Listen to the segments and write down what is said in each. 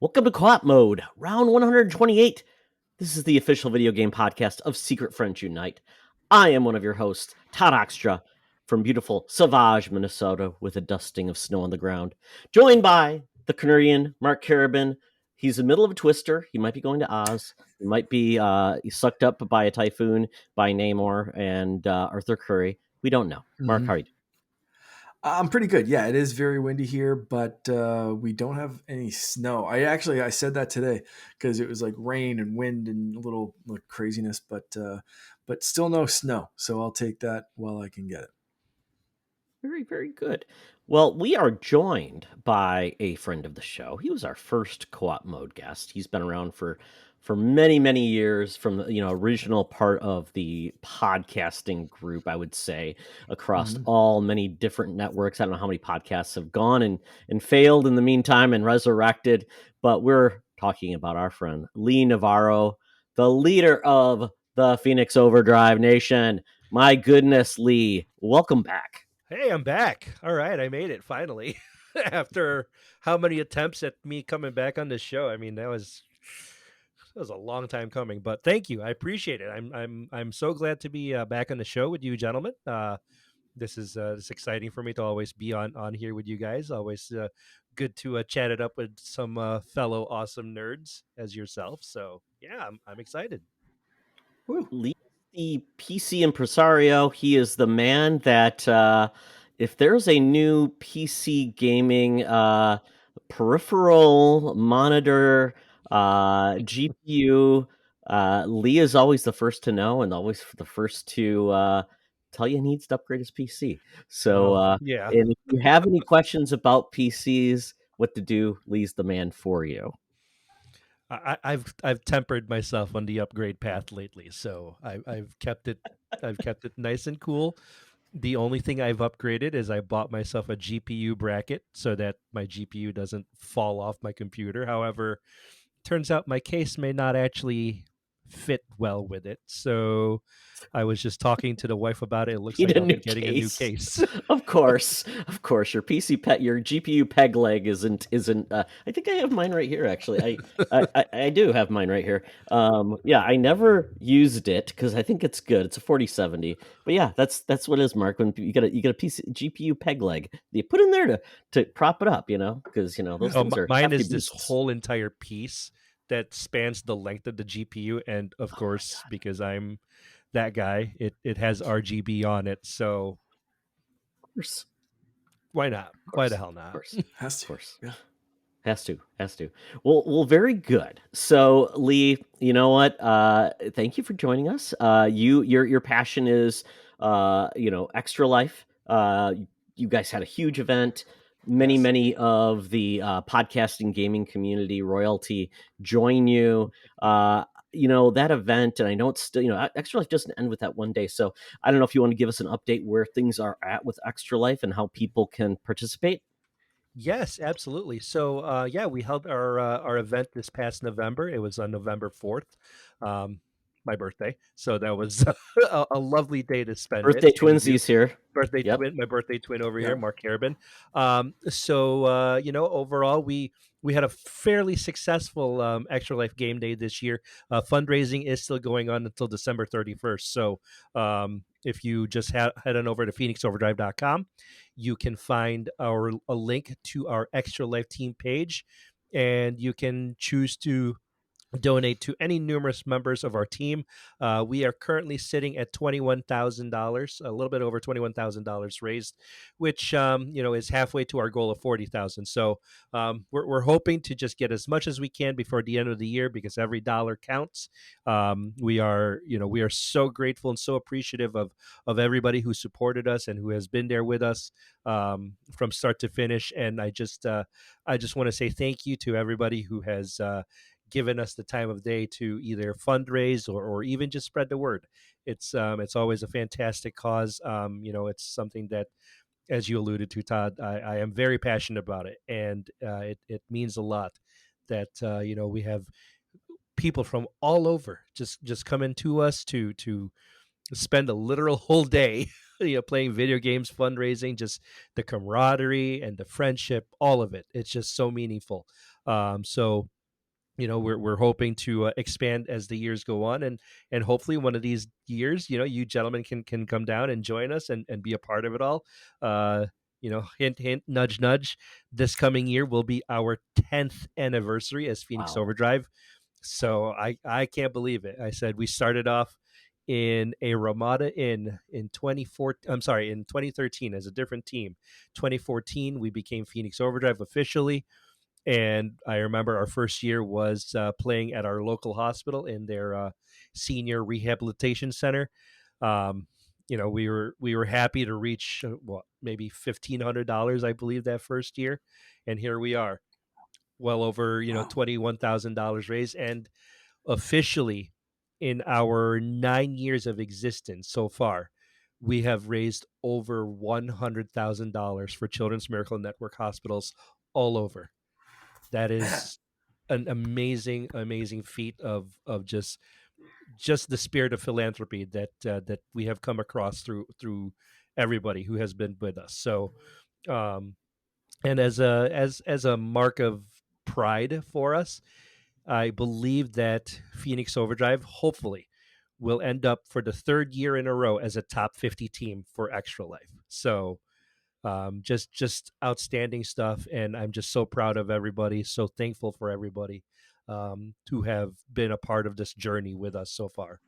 Welcome to Co-op Mode, round 128. This is the official video game podcast of Secret Friends Unite. I am one of your hosts, Todd Oxtra, from beautiful Sauvage, Minnesota, with a dusting of snow on the ground. Joined by the Canadian Mark Carabin. He's in the middle of a twister. He might be going to Oz. He might be sucked up by a typhoon by Namor and Arthur Curry. We don't know. Mark, how are you doing? I'm pretty good. Yeah, it is very windy here, but we don't have any snow. I said that today because it was like rain and wind and a little craziness, but still no snow. So I'll take that while I can get it. Very, very good. Well, we are joined by a friend of the show. He was our first Co-op Mode guest. He's been around for many, many years, from the original part of the podcasting group, I would say, across all many different networks. I don't know how many podcasts have gone and failed in the meantime and resurrected, but we're talking about our friend Lee Navarro, the leader of the Phoenix Overdrive Nation. My goodness, Lee, welcome back. Hey, I'm back. All right, I made it finally. After how many attempts at me coming back on this show? I mean, that was a long time coming, but thank you. I appreciate it. I'm so glad to be back on the show with you, gentlemen. This is exciting for me to always be on here with you guys. Always good to chat it up with some fellow awesome nerds as yourself. So yeah, I'm excited. Lee, the PC impresario. He is the man that if there's a new PC gaming peripheral monitor, GPU, Lee is always the first to know and always the first to tell you he needs to upgrade his PC. So, Yeah. and if you have any questions about PCs, what to do, Lee's the man for you. I've tempered myself on the upgrade path lately, so I've kept it nice and cool. The only thing I've upgraded is I bought myself a GPU bracket so that my GPU doesn't fall off my computer. However, turns out my case may not actually fit well with it. So I was just talking to the wife about it. It looks Need like a I'll be new getting a new case. case. Of course. Your your GPU peg leg isn't. I think I have mine right here. Actually, I do have mine right here. Yeah, I never used it because I think it's good. It's a 4070. But yeah, that's what it is, Mark. When you get a PC GPU peg leg, you put in there to prop it up. Because those things are Mine hefty is this beasts. whole entire piece that spans the length of the GPU, and of course, because I'm that guy, it has RGB on it. So Of course, why not? of Why the course, hell of not? course, Has of to. course. Yeah. Has to. Well, very good. So, Lee, you know what? Thank you for joining us. Your passion is, Extra Life. You guys had a huge event. Yes. Many of the podcasting gaming community royalty join you. That event, and I know it's still, Extra Life doesn't end with that one day. So, I don't know if you want to give us an update where things are at with Extra Life and how people can participate. Yes, absolutely. So, yeah, we held our event this past November. It was on November 4th, um, my birthday. So that was a lovely day to spend it. Birthday Same with you. twinsies here. Birthday Yep. twin, my birthday twin over here, Yeah. Mark Carabin. Overall, we had a fairly successful Extra Life Game Day this year. Fundraising is still going on until December 31st. So if you just head on over to phoenixoverdrive.com, you can find a link to our Extra Life team page, and you can choose to donate to any numerous members of our team. We are currently sitting at $21,000, a little bit over $21,000 raised, which is halfway to our goal of 40,000. So we're hoping to just get as much as we can before the end of the year, because every dollar counts. We are so grateful and so appreciative of everybody who supported us and who has been there with us from start to finish. And I just want to say thank you to everybody who has given us the time of day to either fundraise or even just spread the word. It's always a fantastic cause. It's something that, as you alluded to, Todd, I am very passionate about it, and it means a lot that we have people from all over just coming to us to spend a literal whole day playing video games, fundraising, just the camaraderie and the friendship, all of it. It's just so meaningful. So we're hoping to expand as the years go on, and hopefully one of these years, you gentlemen can come down and join us and be a part of it all. uh Hint hint, nudge nudge, this coming year will be our 10th anniversary as Phoenix Wow. Overdrive. So I can't believe it. I said we started off in a Ramada in 2014. I'm sorry, in 2013 as a different team. 2014 we became Phoenix Overdrive officially, and I remember our first year was playing at our local hospital in their senior rehabilitation center. Um, we were happy to reach what, maybe $1,500, I believe, that first year, and here we are, well over Wow. $21,000 raised, and officially in our 9 years of existence so far, we have raised over $100,000 for Children's Miracle Network hospitals all over. That Man, is an amazing, amazing feat of just the spirit of philanthropy that we have come across through everybody who has been with us. So, um, and as a mark of pride for us, I believe that Phoenix Overdrive hopefully will end up for the third year in a row as a top 50 team for Extra Life. So just outstanding stuff, and I'm just so proud of everybody, so thankful for everybody who have been a part of this journey with us so far.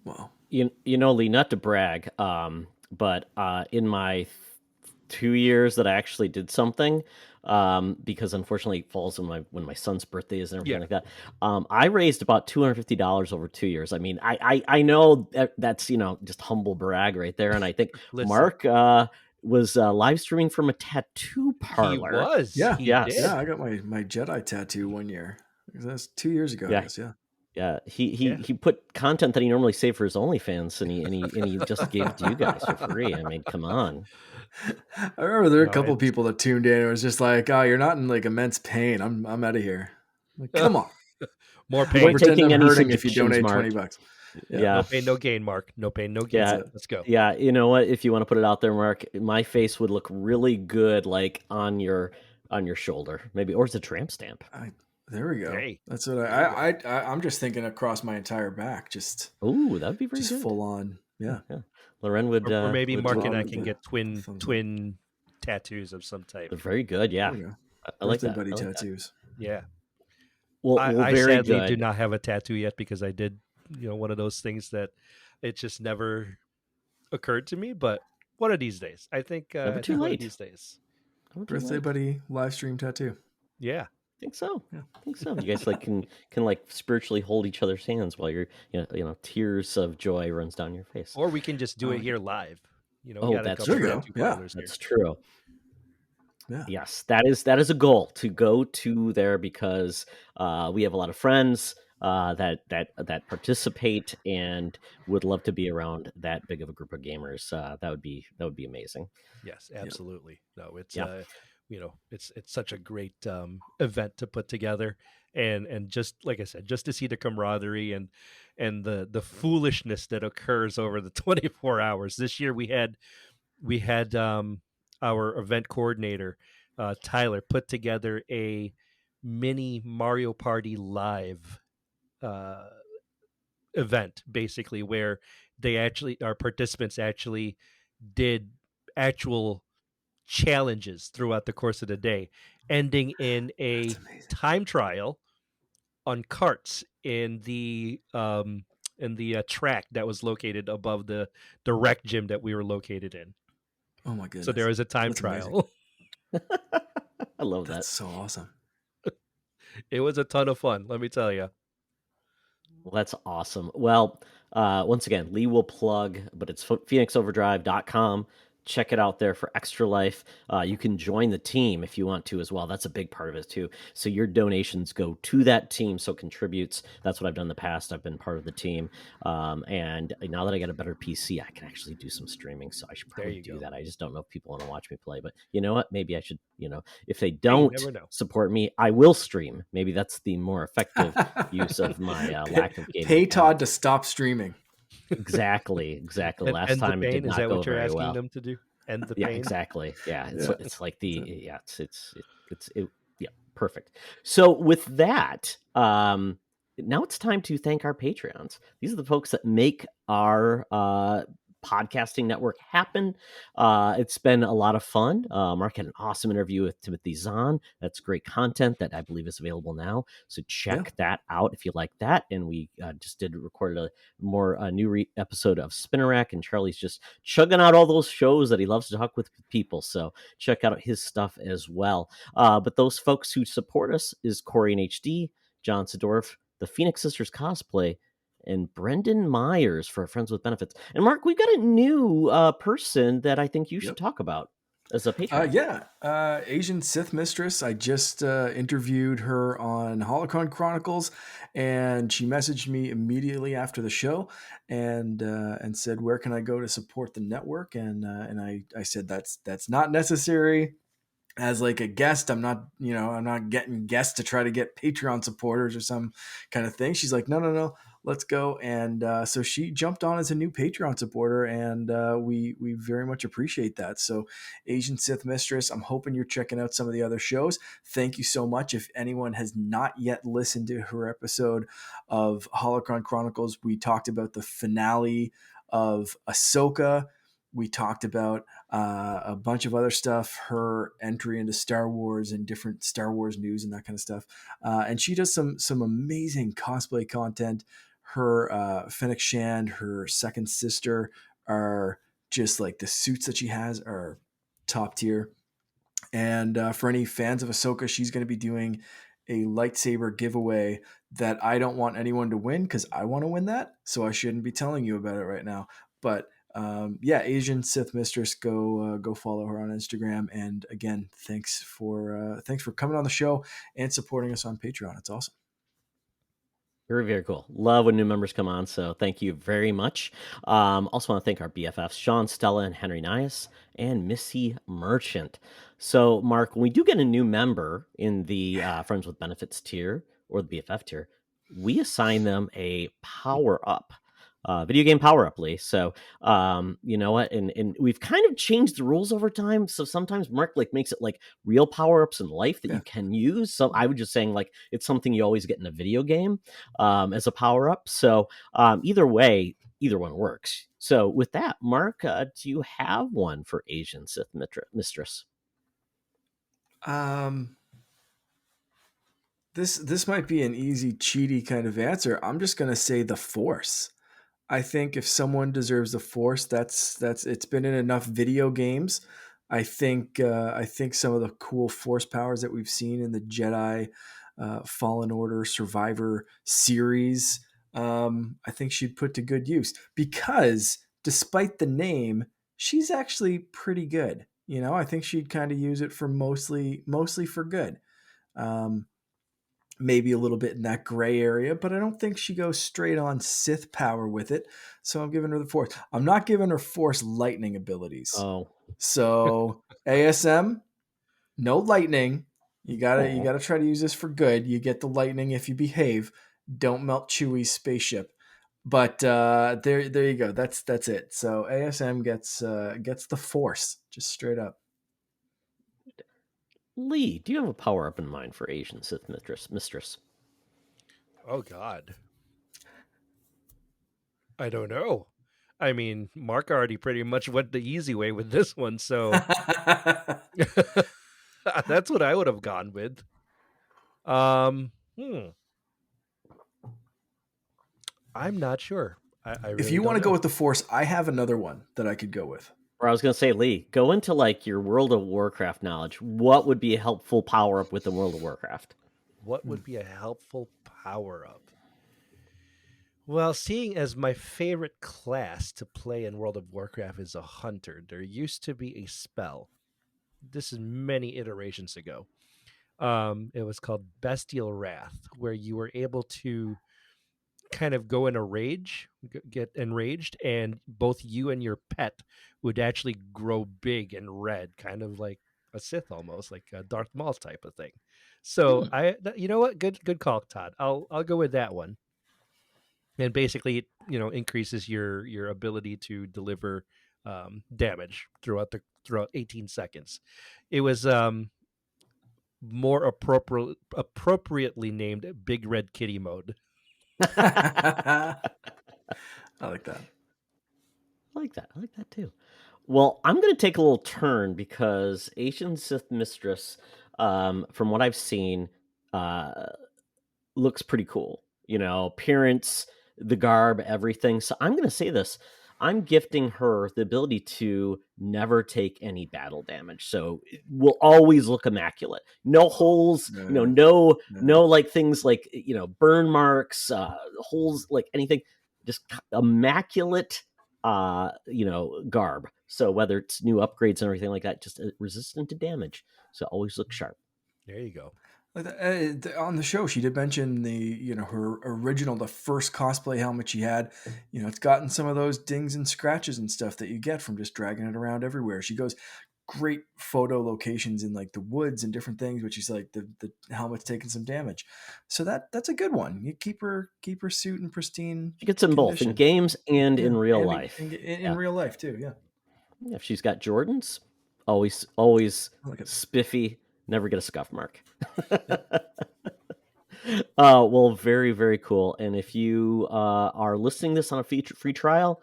wow. Lee, not to brag, but in my 2 years that I actually did something, because unfortunately it falls when my son's birthday is and everything Yeah, like that. I raised about $250 over 2 years. I mean, I know that's just humble brag right there, and I think listen, Mark was live streaming from a tattoo he parlor. was, Yeah, he Yes, yeah. did, I got my Jedi tattoo one year. That's 2 years ago, I yeah, guess. Yeah. yeah. He yeah. put content that he normally saved for his OnlyFans, and he just gave it to you guys for free. I mean, come on. I remember there were a No, couple it's people that tuned in. It was just like, oh, you're not in like immense pain. I'm out of here. Like, come on. more We I'll pain. weren't pretend taking I'm any hurting if you suggestions, donate Mark. $20. Yeah, No Yeah. pain, no gain, Mark. No pain, no gain. that's Yeah, it. Let's go. yeah. You know what? If you want to put it out there, Mark, my face would look really good, like on your shoulder, maybe, or it's a tramp stamp. There we go. Hey, That's what there you go. I'm just thinking across my entire back, Ooh, that would be very just good. full on. Yeah, Yeah, yeah. Loren would Or maybe would Mark would and I love can the get twin thumbs up. twin tattoos of some type. very good. There Yeah, we go. I like Birthday that. buddy I like that. tattoos. Yeah. Well, I very sadly do good. not have a tattoo yet because I did, one of those things that it just never occurred to me. But one of these days, Never I too think one of late. these days, Never too Birthday late. buddy live stream tattoo. yeah. Think so. Yeah. Think so. You guys like can like spiritually hold each other's hands while you're tears of joy runs down your face. Or we can just I do it like it. here live. We Oh, got a that's There couple you true. go. tattoo Yeah. parlors here. That's true. Yeah. Yes, that is a goal to go to there because we have a lot of friends that participate and would love to be around that big of a group of gamers. That would be amazing. Yes, Yep. absolutely. No, it's Yeah, it's such a great event to put together, and just like I said, just to see the camaraderie and the foolishness that occurs over the 24 hours. This year we had our event coordinator Tyler put together a mini Mario Party live uh, event, basically, where our participants actually did actual challenges throughout the course of the day, ending in That's a amazing. time trial on carts in the track that was located above the rec gym that we were located in. Oh my So there goodness. was a time That's amazing. trial. I love That's that. so awesome. It was a ton of fun, let me tell you. Well, that's awesome. Well, once again, Lee will plug, but it's phoenixoverdrive.com. Check it out there for Extra Life. You can join the team if you want to as well. That's a big part of it too. So your donations go to that team, so contributes. That's what I've done in the past. I've been part of the team, and now that I got a better PC, I can actually do some streaming. So I should There probably you do go. that. I just don't know if people want to watch me play, but you know what? Maybe I should. If they Hey, you don't never know. support me, I will stream. Maybe that's the more effective use of my pay, lack of gaming pay talent. Todd to stop streaming. Exactly. And Last end the time it did pain. Is not that go what you're very asking well. them to do? End the Yeah, pain. exactly. Yeah, it's Yeah. it's like That's it. yeah, it's it, Perfect. So with that, now it's time to thank our Patreons. These are the folks that make our podcasting network happen. It's been a lot of fun. Mark had an awesome interview with Timothy Zahn. That's great content that I believe is available now. So Yeah. check that out if you like that. And we just did record a more new episode of Spinnerack, and Charlie's just chugging out all those shows that he loves to talk with people. So check out his stuff as well. But those folks who support us is Corey and HD, John Sedorf, the Phoenix Sisters cosplay, and Brendan Myers for Friends with Benefits. And Mark, we've got a new person that I think you should Yep. talk about as a patron. Asian Sith Mistress. I just interviewed her on Holocron Chronicles, and she messaged me immediately after the show, and said, "Where can I go to support the network?" And I said, "That's not necessary." As like a guest, I'm not getting guests to try to get Patreon supporters or some kind of thing. She's like, no, let's go. And so she jumped on as a new Patreon supporter, and we very much appreciate that. So Asian Sith Mistress, I'm hoping you're checking out some of the other shows. Thank you so much. If anyone has not yet listened to her episode of Holocron Chronicles, we talked about the finale of Ahsoka. We talked about a bunch of other stuff, her entry into Star Wars and different Star Wars news and that kind of stuff. And she does some amazing cosplay content. Her Fennec Shand, her second sister, are just like the suits that she has are top tier. And for any fans of Ahsoka, she's going to be doing a lightsaber giveaway that I don't want anyone to win because I want to win that. So I shouldn't be telling you about it right now. But Asian Sith Mistress, go follow her on Instagram. And again, thanks for coming on the show and supporting us on Patreon. It's awesome. Very, very cool. Love when new members come on, so thank you very much. Also want to thank our BFFs, Sean, Stella, and Henry Nias, and Missy Merchant. So, Mark, when we do get a new member in the Friends with Benefits tier or the BFF tier, we assign them a power-up. Video game power-up, Lee. So, you know what? And we've kind of changed the rules over time. So sometimes Mark like makes it like real power-ups in life that Yeah. you can use. So I was just saying like it's something you always get in a video game as a power up. So either way, either one works. So with that, Mark, do you have one for Asian Sith Mistress? This might be an easy, cheaty kind of answer. I'm just gonna say the Force. I think if someone deserves the Force, that's it's been in enough video games. I think some of the cool Force powers that we've seen in the Jedi Fallen Order Survivor series, I think she'd put to good use because despite the name, she's actually pretty good. You know, I think she'd kind of use it for mostly for good. Um, Maybe a little bit in that gray area, but I don't think she goes straight on Sith power with it. So I'm giving her the Force. I'm not giving her Force lightning abilities. Oh, So ASM, no lightning. You gotta try to use this for good. You get the lightning if you behave. Don't melt Chewie's spaceship. But there you go. That's it. So ASM gets the Force just straight up. Lee, do you have a power up in mind for Asian Sith Mistress? Oh God, I don't know. I mean, Mark already pretty much went the easy way with this one, so that's what I would have gone with. Hmm. I'm not sure. I If really you want don't to go know. with the Force, I have another one that I could go with. Or I was going to say, Lee, go into like your World of Warcraft knowledge. What would be a helpful power up with the World of Warcraft? What would be a helpful power up? Well, seeing as my favorite class to play in World of Warcraft is a hunter, there used to be a spell. This is many iterations ago. It was called Bestial Wrath, where you were able to kind of go in a rage, get enraged, and both you and your pet would actually grow big and red, kind of like a Sith, almost like a Darth Maul type of thing. So Hmm. you know what, good call, Todd. I'll go with that one. And basically, it increases your ability to deliver damage throughout 18 seconds. It was more appropriately named Big Red Kitty mode. I like that. I like that. I like that too. Well, I'm going to take a little turn because Asian Sith Mistress, from what I've seen, uh, looks pretty cool. You know, appearance, the garb, everything. So I'm going to say this. I'm gifting her the ability to never take any battle damage. So it will always look immaculate. No holes, you know, Yeah, yeah. no like things like, you know, burn marks, holes, like anything, just immaculate you know, garb. So whether it's new upgrades and everything like that, just resistant to damage. So always look sharp. There you go. Like on the show, she did mention her original, the first cosplay helmet she had. It's gotten some of those dings and scratches and stuff that you get from just dragging it around everywhere. She goes great photo locations in like the woods and different things, but she's like the helmet's taking some damage, so that's a good one. You keep her suit in pristine She gets in both in condition. games and Yeah, in real and life. in Yeah. real life too. Yeah, If she's got Jordans, always I like it. spiffy, never get a scuff mark. Yep. Well, very, very cool. And if you are listening this on a free trial,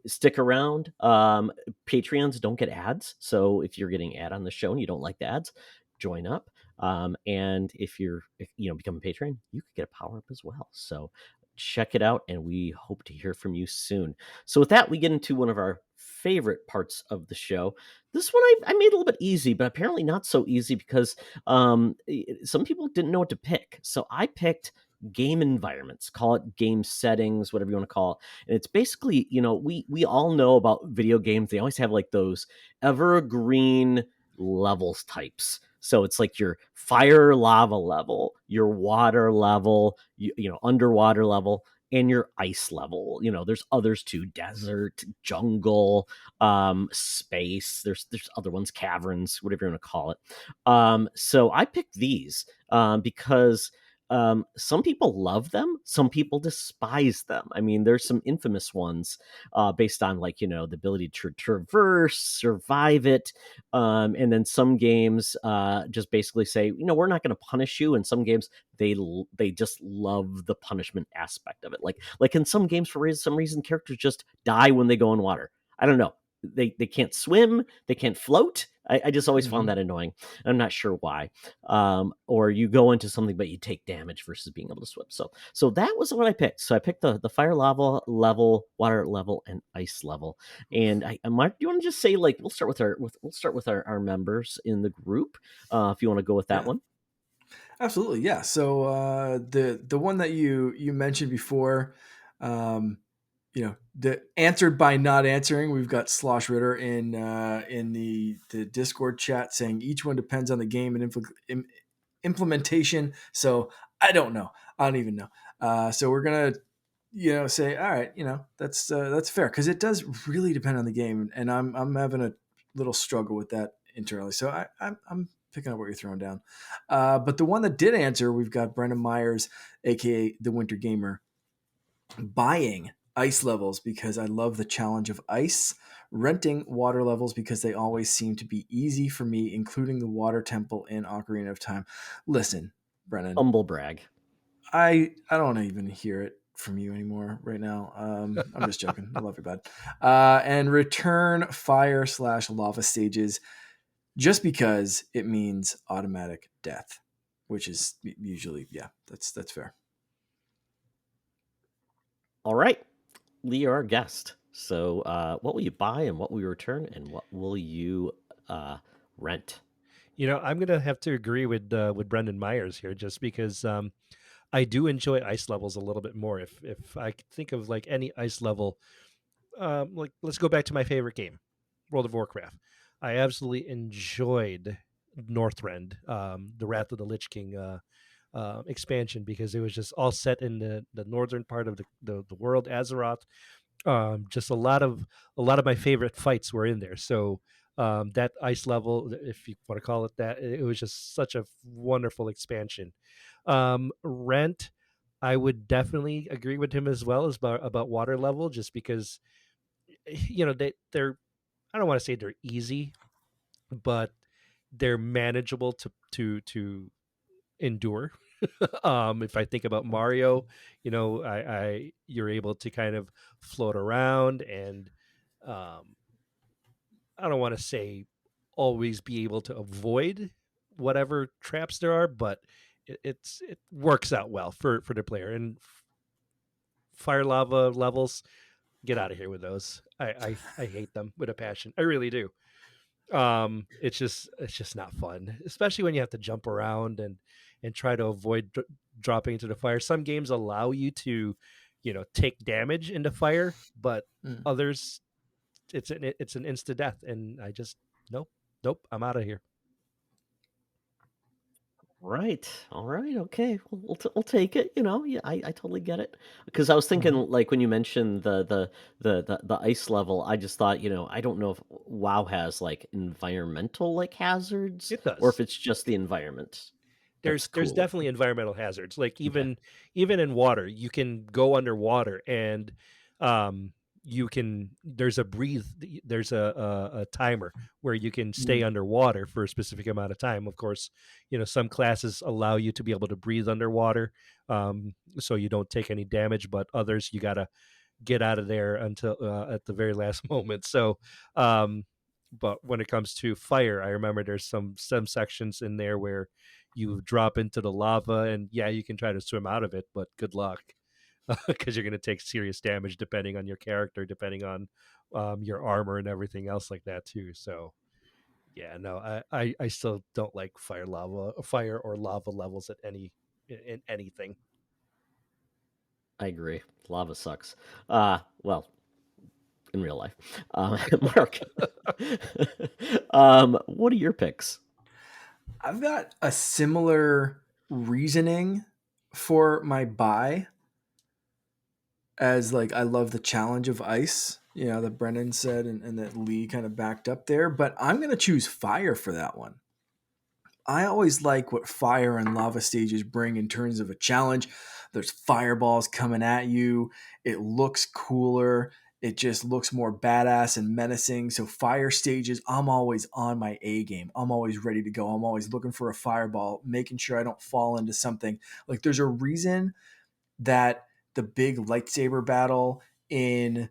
stick around. Patreons don't get ads, so if you're getting ad on the show and you don't like the ads, join up. And if you know, become a patron, you could get a power up as well. So check it out, and we hope to hear from you soon. So with that, we get into one of our favorite parts of the show. This one I made a little bit easy, but apparently not so easy because some people didn't know what to pick. So I picked game environments, call it game settings, whatever you want to call it. And it's basically, you know, we all know about video games. They always have like those evergreen levels types. So it's like your fire lava level, your water level, you know, underwater level, and your ice level. You know, there's others too: desert, jungle, space. There's other ones, caverns, whatever you want to call it. So I picked these because some people love them, some people despise them. I mean, there's some infamous ones based on, like, you know, the ability to traverse, survive it, and then some games just basically say, you know, we're not going to punish you. And some games they just love the punishment aspect of it. Like in some games, for some reason, characters just die when they go in water. I don't know. They can't swim, they can't float. I just always found Hmm. that annoying. I'm not sure why. Or you go into something but you take damage versus being able to swim. So that was what I picked. So I picked the fire lava level, water level, and ice level. And Mark, do you want to just say, like, we'll start with our members in the group, if you want to go with that Yeah. one. Absolutely, yeah. So the one that you mentioned before, um, the answered by not answering. We've got Slosh Ritter in the Discord chat saying each one depends on the game and implementation. So I don't know. I don't even know. So we're gonna say, all right, that's fair because it does really depend on the game, and I'm having a little struggle with that internally. So I'm picking up what you're throwing down. But the one that did answer, we've got Brendan Myers, aka the Winter Gamer, buying ice levels because I love the challenge of ice, renting water levels because they always seem to be easy for me, including the water temple in Ocarina of Time. Listen, Brennan, Humble brag. I don't even hear it from you anymore right now. I'm just joking. I love you, bud. And return fire/lava stages just because it means automatic death, which is usually, yeah, that's fair. All right. Lee, you're our guest. So what will you buy and what will you return and what will you rent? I'm gonna have to agree with Brendan Myers here, just because I do enjoy ice levels a little bit more. If I could think of like any ice level, like let's go back to my favorite game, World of Warcraft. I absolutely enjoyed Northrend, the Wrath of the Lich King expansion, because it was just all set in the northern part of the world, Azeroth. Just a lot of my favorite fights were in there. So that ice level, if you want to call it that, it was just such a wonderful expansion. Rent, I would definitely agree with him as well as about water level, just because they're I don't want to say they're easy, but they're manageable to endure. If I think about Mario, I you're able to kind of float around and um, I don't want to say always be able to avoid whatever traps there are, but it works out well for the player. And fire lava levels, get out of here with those. I hate them with a passion. I really do. It's just not fun, especially when you have to jump around and try to avoid dropping into the fire. Some games allow you to take damage into fire, but Mm. others it's an insta death, and I just nope, nope, I'm out of here. Right. All right. Okay. We'll take it. Yeah, I totally get it. Because I was thinking, Mhm. like when you mentioned the ice level, I just thought, I don't know if WoW has like environmental like hazards It or if does. it's just the environment that's There's cooler. definitely environmental hazards. Like Okay. even in water, you can go underwater and um you can there's a timer where you can stay Mm. underwater for a specific amount of time. Of course, some classes allow you to be able to breathe underwater, so you don't take any damage, but others you gotta get out of there until at the very last moment. So, um, but when it comes to fire, I remember there's some sections in there where you drop into the lava, and yeah, you can try to swim out of it, but good luck because you're going to take serious damage depending on your character, depending on your armor and everything else like that too. So. Yeah, no, I still don't like fire or lava levels at in anything. I agree. Lava sucks. Well, in real life. Mark, what are your picks? I've got a similar reasoning for my buy as like I love the challenge of ice, that Brennan said and that Lee kind of backed up there, but I'm gonna choose fire for that one. I always like what fire and lava stages bring in terms of a challenge. There's fireballs coming at you. It looks cooler. It just looks more badass and menacing. So fire stages, I'm always on my A game. I'm always ready to go. I'm always looking for a fireball, making sure I don't fall into something. Like there's a reason that the big lightsaber battle in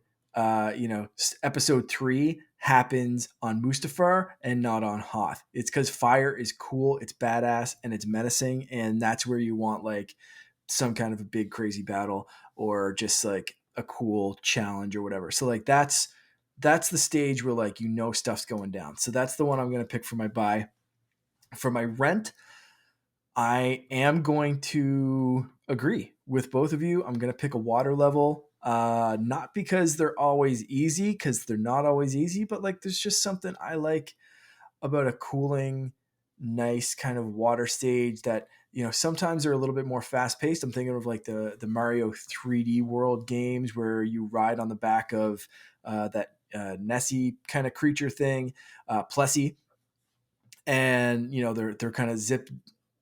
episode 3 happens on Mustafar and not on Hoth. It's because fire is cool, it's badass, and it's menacing, and that's where you want like some kind of a big crazy battle or just like a cool challenge or whatever. So like that's the stage where like stuff's going down. So that's the one I'm gonna pick for my buy. For my rent, I am going to agree with both of you. I'm going to pick a water level, not because they're always easy, because they're not always easy, but like there's just something I like about a cooling, nice kind of water stage that sometimes they're a little bit more fast paced. I'm thinking of like the Mario 3D World games where you ride on the back of that Nessie kind of creature thing, Plessy, and they're kind of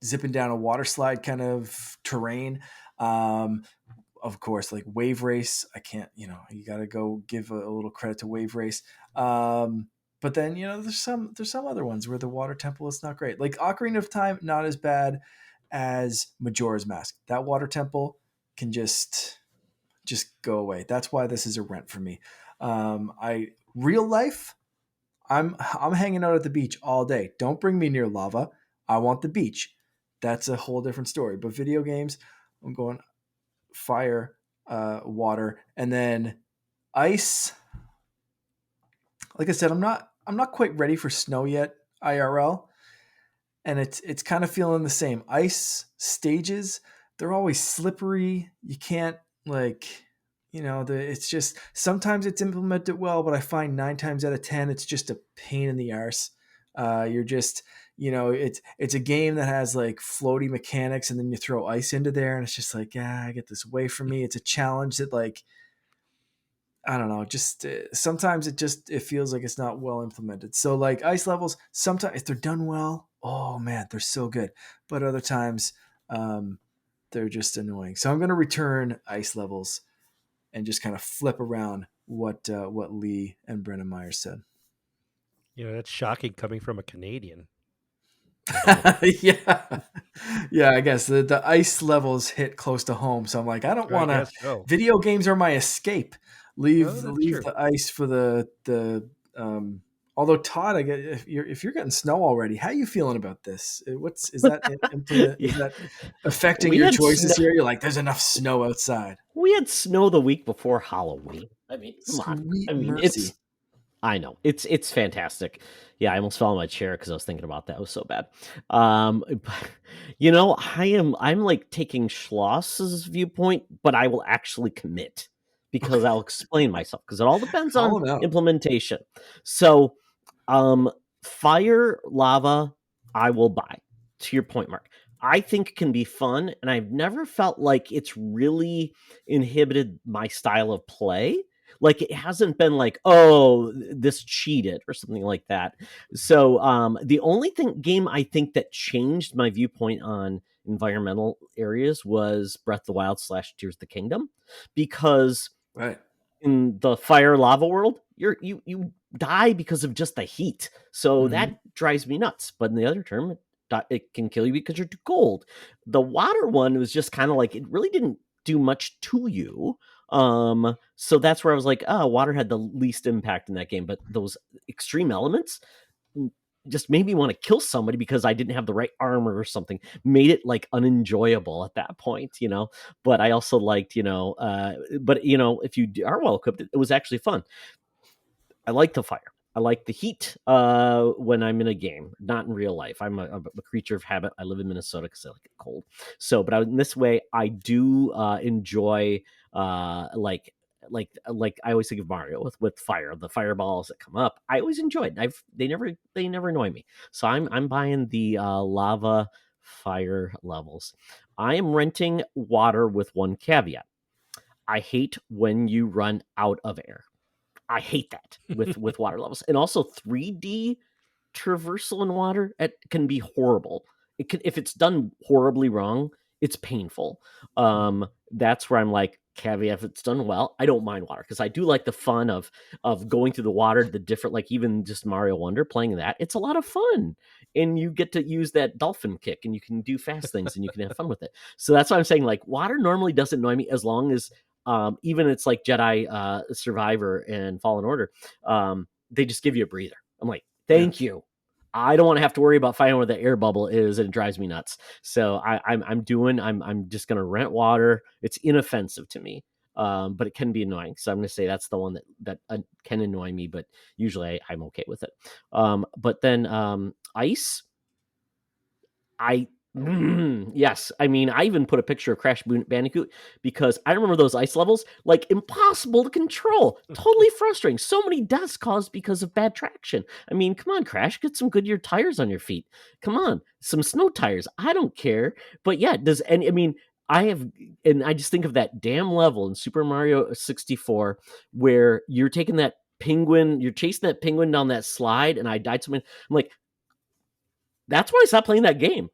zipping down a water slide kind of terrain. Um, of course, like Wave Race, I can't. You got to go give a little credit to Wave Race. But then there's some other ones where the water temple is not great. Like Ocarina of Time, not as bad as Majora's Mask. That water temple can just go away. That's why this is a rent for me. I real life, I'm hanging out at the beach all day. Don't bring me near lava. I want the beach. That's a whole different story. But video games, I'm going fire, water, and then ice. Like I said, I'm not quite ready for snow yet, IRL, and it's kind of feeling the same. Ice stages, they're always slippery. You can't like it's just sometimes it's implemented well, but I find 9 times out of 10 it's just a pain in the arse. You're just it's a game that has like floaty mechanics, and then you throw ice into there, and it's just like, get this away from me. It's a challenge that like I don't know, just sometimes it feels like it's not well implemented. So like ice levels, sometimes if they're done well, oh man, they're so good. But other times, um, they're just annoying. So I'm going to return ice levels and just kind of flip around what Lee and Brennan Myers said. That's shocking coming from a Canadian. So Yeah. Yeah, I guess the ice levels hit close to home, so I'm like, I don't I wanna guess so. video games are my escape. Oh, that's Leave true. the ice for the um although Todd, I get if you're getting snow already, how you feeling about this? What's is that implement yeah, is that affecting we your had snow. choices here? You're like, there's enough snow outside. We had snow the week before Halloween. I mean, come on. I Sweet mean, mercy. I know it's fantastic. Yeah, I almost fell on my chair because I was thinking about that. It was so bad. But, I'm like taking Schloss's viewpoint, but I will actually commit because Okay. I'll explain myself because it all depends on Call him out. implementation. So, um, fire, lava, I will buy. To your point, Mark, I think can be fun, and I've never felt like it's really inhibited my style of play. Like it hasn't been like, oh, this cheated or something like that. So the only game I think that changed my viewpoint on environmental areas was Breath of the Wild / Tears of the Kingdom, because Right. in the fire lava world, you die because of just the heat. So Mhm. that drives me nuts. But in the other term, it can kill you because you're too cold. The water one was just kind of like it really didn't do much to you. So that's where I was like, oh, water had the least impact in that game. But those extreme elements just made me want to kill somebody because I didn't have the right armor or something. Made it like unenjoyable at that point, you know. But I also liked, but if you are well equipped, it was actually fun. I like the fire. I like the heat when I'm in a game, not in real life. I'm a creature of habit. I live in Minnesota because I like it cold. So, but in this way, I do enjoy like I always think of Mario with fire, the fireballs that come up. I always enjoy it. They never annoy me. So I'm buying the lava fire levels. I am renting water with one caveat. I hate when you run out of air. I hate that with water levels, and also 3D traversal in water it can be horrible. It can if it's done horribly wrong, it's painful. That's where I'm like caveat if it's done well. I don't mind water because I do like the fun of going through the water, the different like even just Mario Wonder playing that. It's a lot of fun, and you get to use that dolphin kick, and you can do fast things, and you can have fun with it. So that's why I'm saying like water normally doesn't annoy me as long as even it's like Jedi Survivor and Fallen Order. They just give you a breather. I'm like, Yeah. thank you. I don't want to have to worry about finding where the air bubble is, and it drives me nuts. So I'm just gonna rent water. It's inoffensive to me, but it can be annoying. So I'm gonna say that's the one that can annoy me, but usually I'm okay with it. But then ice, yes. I mean, I even put a picture of Crash Bandicoot because I remember those ice levels, like impossible to control, totally frustrating. So many deaths caused because of bad traction. I mean, come on, Crash, get some Goodyear tires on your feet. Come on, some snow tires. I don't care, but yeah, I mean, I have, and I just think of that damn level in Super Mario 64 where you're taking that penguin, you're chasing that penguin down that slide, and I died so many. I'm like, that's why I stopped playing that game.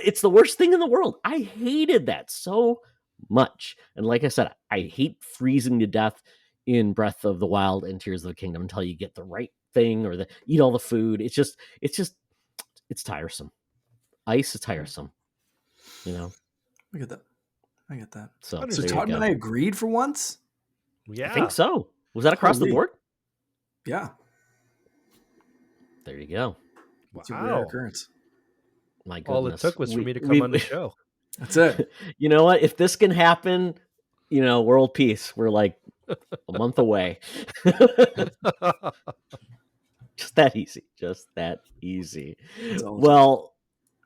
It's the worst thing in the world. I hated that so much. And like I said, I hate freezing to death in Breath of the Wild and Tears of the Kingdom until you get the right thing or eat all the food. It's tiresome. Ice is tiresome, you know. I get that. I get that. So So there you Todd Understandable. and I go. agreed for once. I think Yeah. so. Was that across the Holy. board? Yeah. There you go. It's a rare Wow. occurrence. My All it goodness. took was for We me to come we on the show. That's it. you know what? If this can happen, world peace. We're like a month away. Just that easy. Just that easy. That's all it takes.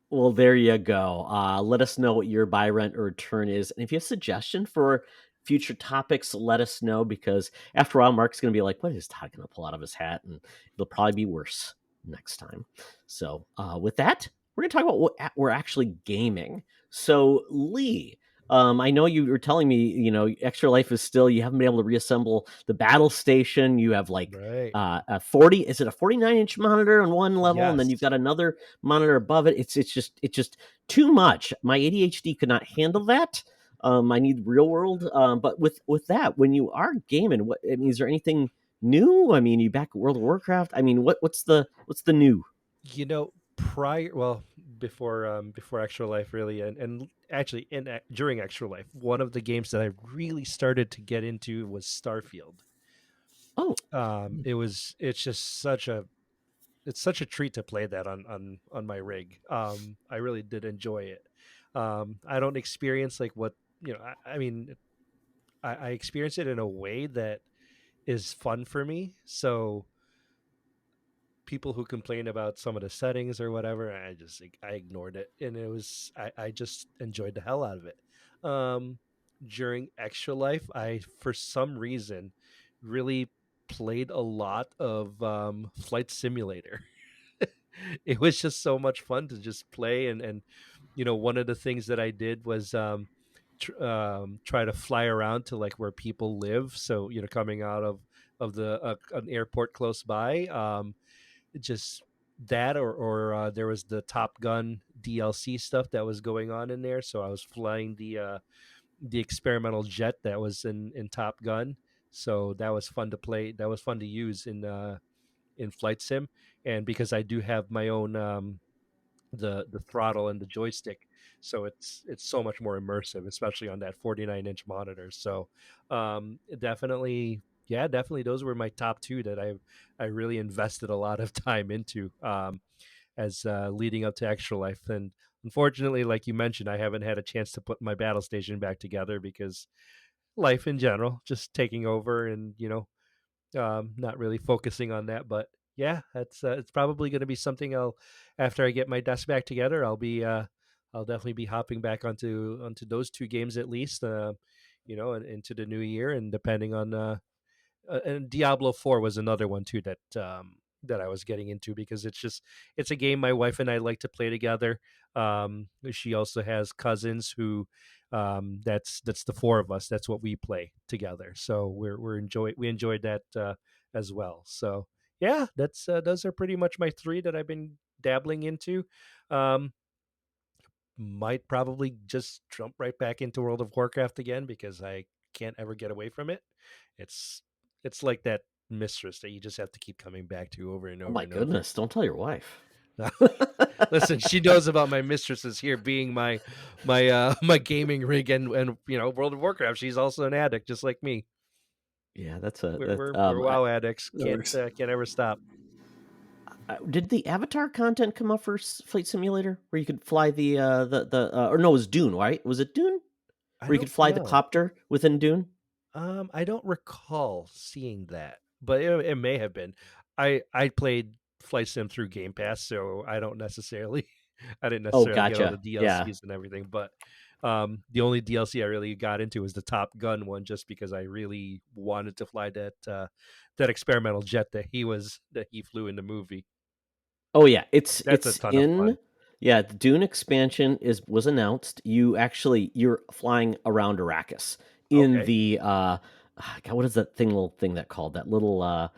Well, there you go. Let us know what your buy, rent, or return is. And if you have a suggestion for future topics, let us know because after a while, Mark's going to be like, what is Todd going to pull out of his hat? And it'll probably be worse next time. So, with that, we're going to talk about what we're actually gaming. So, Lee, I know you were telling me, Extra Life is still, you haven't been able to reassemble the battle station. You have like Right. a 40, is it a 49-inch monitor on one level? And then you've Yes. got another monitor above it. It's just too much. My ADHD could not handle that. I need real world. But with that, when you are gaming, is there anything new? I mean, you back at World of Warcraft? I mean, what's the new? You know, prior, well, before Extra Life, really, and actually during Extra Life, one of the games that I really started to get into was Starfield. Oh, It's just such a treat to play that on my rig. I really did enjoy it. I don't experience like what I mean. I experience it in a way that is fun for me. So people who complain about some of the settings or whatever, I ignored it, and I just enjoyed the hell out of it. Um, During Extra Life, I for some reason really played a lot of Flight Simulator. It was just so much fun to just play, and one of the things that I did was try to fly around to like where people live, so coming out of the an airport close by. Just that, or there was the Top Gun DLC stuff that was going on in there, so I was flying the experimental jet that was in Top Gun. So that was fun to play, that was fun to use in flight sim. And because I do have my own the throttle and the joystick, so it's so much more immersive, especially on that 49-inch monitor. So definitely, yeah, definitely those were my top two that I really invested a lot of time into, as leading up to Extra Life. And unfortunately, like you mentioned, I haven't had a chance to put my battle station back together because life in general just taking over, and not really focusing on that. But yeah, that's it's probably going to be something I'll, after I get my desk back together, I'll definitely be hopping back onto those two games at least, and into the new year. And depending on and Diablo 4 was another one too that I was getting into, because it's a game my wife and I like to play together. She also has cousins who, that's the four of us. That's what we play together. So we enjoyed that as well. So yeah, that's those are pretty much my three that I've been dabbling into. Um, might probably just jump right back into World of Warcraft again because I can't ever get away from it. It's it's like that mistress that you just have to keep coming back to over and oh over my and over. goodness! Don't tell your wife. Listen, she knows about my mistresses here being my gaming rig, and World of Warcraft. She's also an addict just like me. Yeah, that's a We're that. we're, we're WoW addicts. That works. Can't ever stop. Did the Avatar content come up for Flight Simulator, where you could fly the or no, it was Dune, right? Was it Dune, I where you could don't fly the know. copter within Dune? I don't recall seeing that, but it may have been. I played Flight Sim through Game Pass, so I don't necessarily, I didn't Oh, necessarily get all the gotcha. Yeah. DLCs and everything. But the only DLC I really got into was the Top Gun one, just because I really wanted to fly that experimental jet that he flew in the movie. Oh yeah, That's a it's ton of in. fun. Yeah, the Dune expansion was announced. You're flying around Arrakis in Okay, the God, what is that little thing that called that little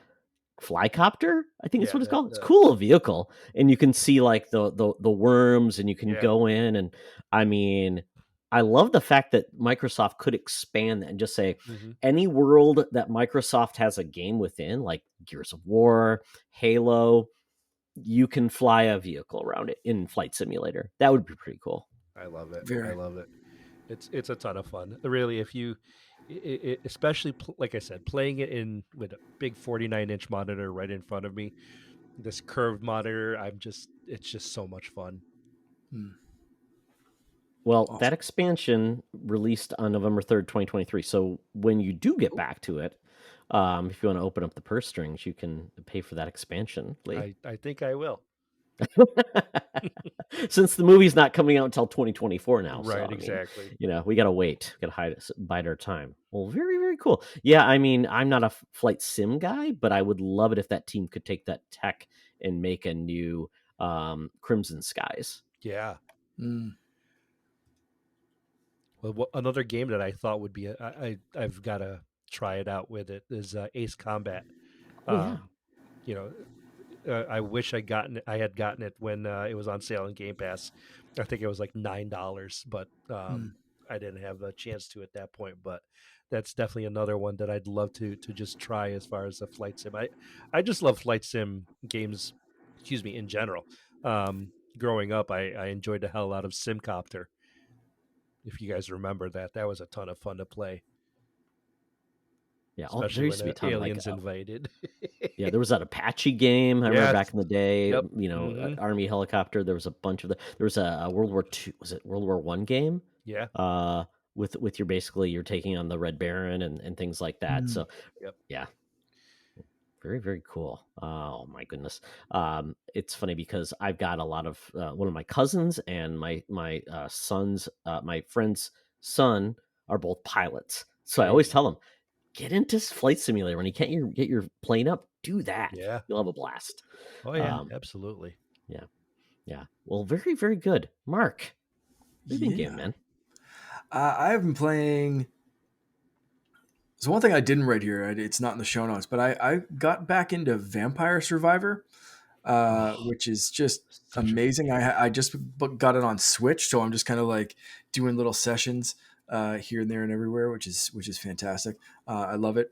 flycopter? I think it's yeah, what it's called. It's a the cool vehicle, and you can see like the worms, and you can yeah. go in. And I mean, I love the fact that Microsoft could expand that and just say Hmm. any world that Microsoft has a game within, like Gears of War, Halo, you can fly a vehicle around it in Flight Simulator. That would be pretty cool. I love it. I Very. love it. It's a ton of fun. Really, if you, especially like I said, playing it in with a big 49-inch monitor right in front of me, this curved monitor, it's just so much fun. Hmm. Well, that Awesome. expansion released on November 3rd, 2023. So when you do get Cool. back to it, if you want to open up the purse strings, you can pay for that expansion, Lee. I think I will. Since the movie's not coming out until 2024 now, so Right, I mean, exactly. we gotta wait, gotta bide our time. Well, very very cool. Yeah, I mean, I'm not a flight sim guy, but I would love it if that team could take that tech and make a new Crimson Skies. Yeah. Mm. Well, another game that I thought would be I've got to try it out with it is Ace Combat. Oh yeah. Um, you know, I wish I had gotten it when it was on sale in Game Pass. I think it was like $9, but Mm. I didn't have a chance to at that point. But that's definitely another one that I'd love to just try as far as a flight sim. I just love flight sim games. Excuse me, in general. Growing up, I enjoyed the hell out of Simcopter. If you guys remember that, that was a ton of fun to play, Yeah, there especially used when to be a ton, like, aliens invaded. yeah, there was that Apache game, I remember Yes. back in the day, Yep. Army helicopter, there was a bunch of there was a World War II, was it World War One game? Yeah. Uh, with your basically you're taking on the Red Baron and things like that, Mm. so, Yep. yeah, very, very cool. Oh my goodness. It's funny because I've got a lot of one of my cousins and my friend's son are both pilots. So I There you always go. tell them, get into Flight Simulator when you can't get your plane up. Do that. Yeah. You'll have a blast. Oh yeah. Um, Absolutely. yeah, yeah. Well, very, very good, Mark. What have you been Yeah. game, man? I have been playing. So one thing I didn't write here, it's not in the show notes, but I got back into Vampire Survivor, Oh, which is just Such a good amazing. game. I just got it on Switch, so I'm just kind of like doing little sessions here and there and everywhere, which is fantastic. I love it.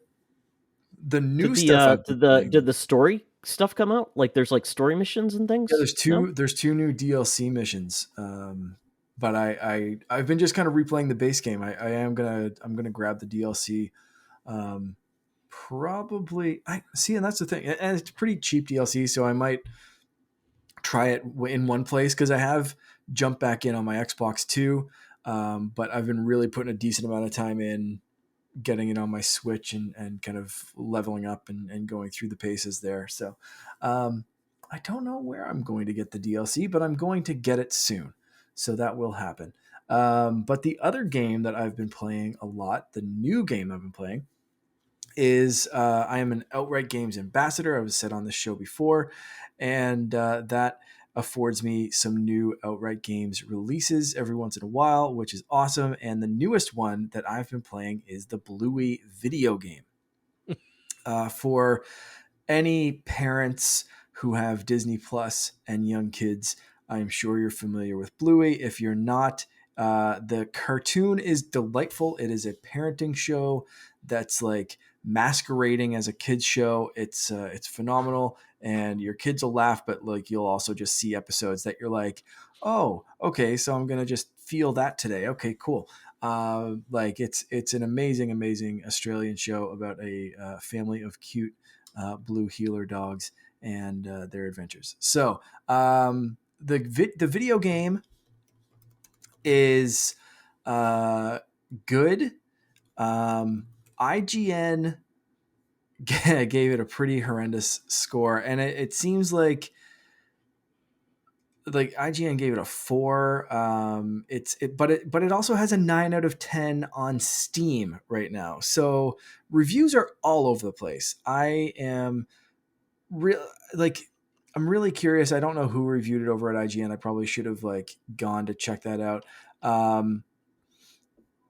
The new stuff I've been did playing. the story stuff come out? Like, there's like story missions and Yeah, things. there's No. two new DLC missions. But I've been just kind of replaying the base game. I'm gonna grab the DLC. Um, probably I see, and that's the thing, and it's pretty cheap DLC, so I might try it in one place because I have jumped back in on my Xbox too. But I've been really putting a decent amount of time in getting it on my Switch and kind of leveling up and going through the paces there. So um, I don't know where I'm going to get the DLC, but I'm going to get it soon. So that will happen. But the other game that I've been playing a lot, the new game I've been playing, is I am an Outright Games ambassador. I was said on this show before, and that affords me some new Outright Games releases every once in a while, which is awesome. And the newest one that I've been playing is the Bluey video game. For any parents who have Disney Plus and young kids, I'm sure you're familiar with Bluey. If you're not, the cartoon is delightful. It is a parenting show that's like masquerading as a kids show. It's phenomenal, and your kids will laugh, but like you'll also just see episodes that you're like, oh, okay, so I'm gonna just feel that today. Okay, cool. Like it's an amazing Australian show about a family of cute blue heeler dogs and their adventures. So the video game is uh, good. IGN gave it a pretty horrendous score, and it seems like IGN gave it a 4. But it also has a 9 out of 10 on Steam right now. So reviews are all over the place. I am real like I'm really curious. I don't know who reviewed it over at IGN. I probably should have like gone to check that out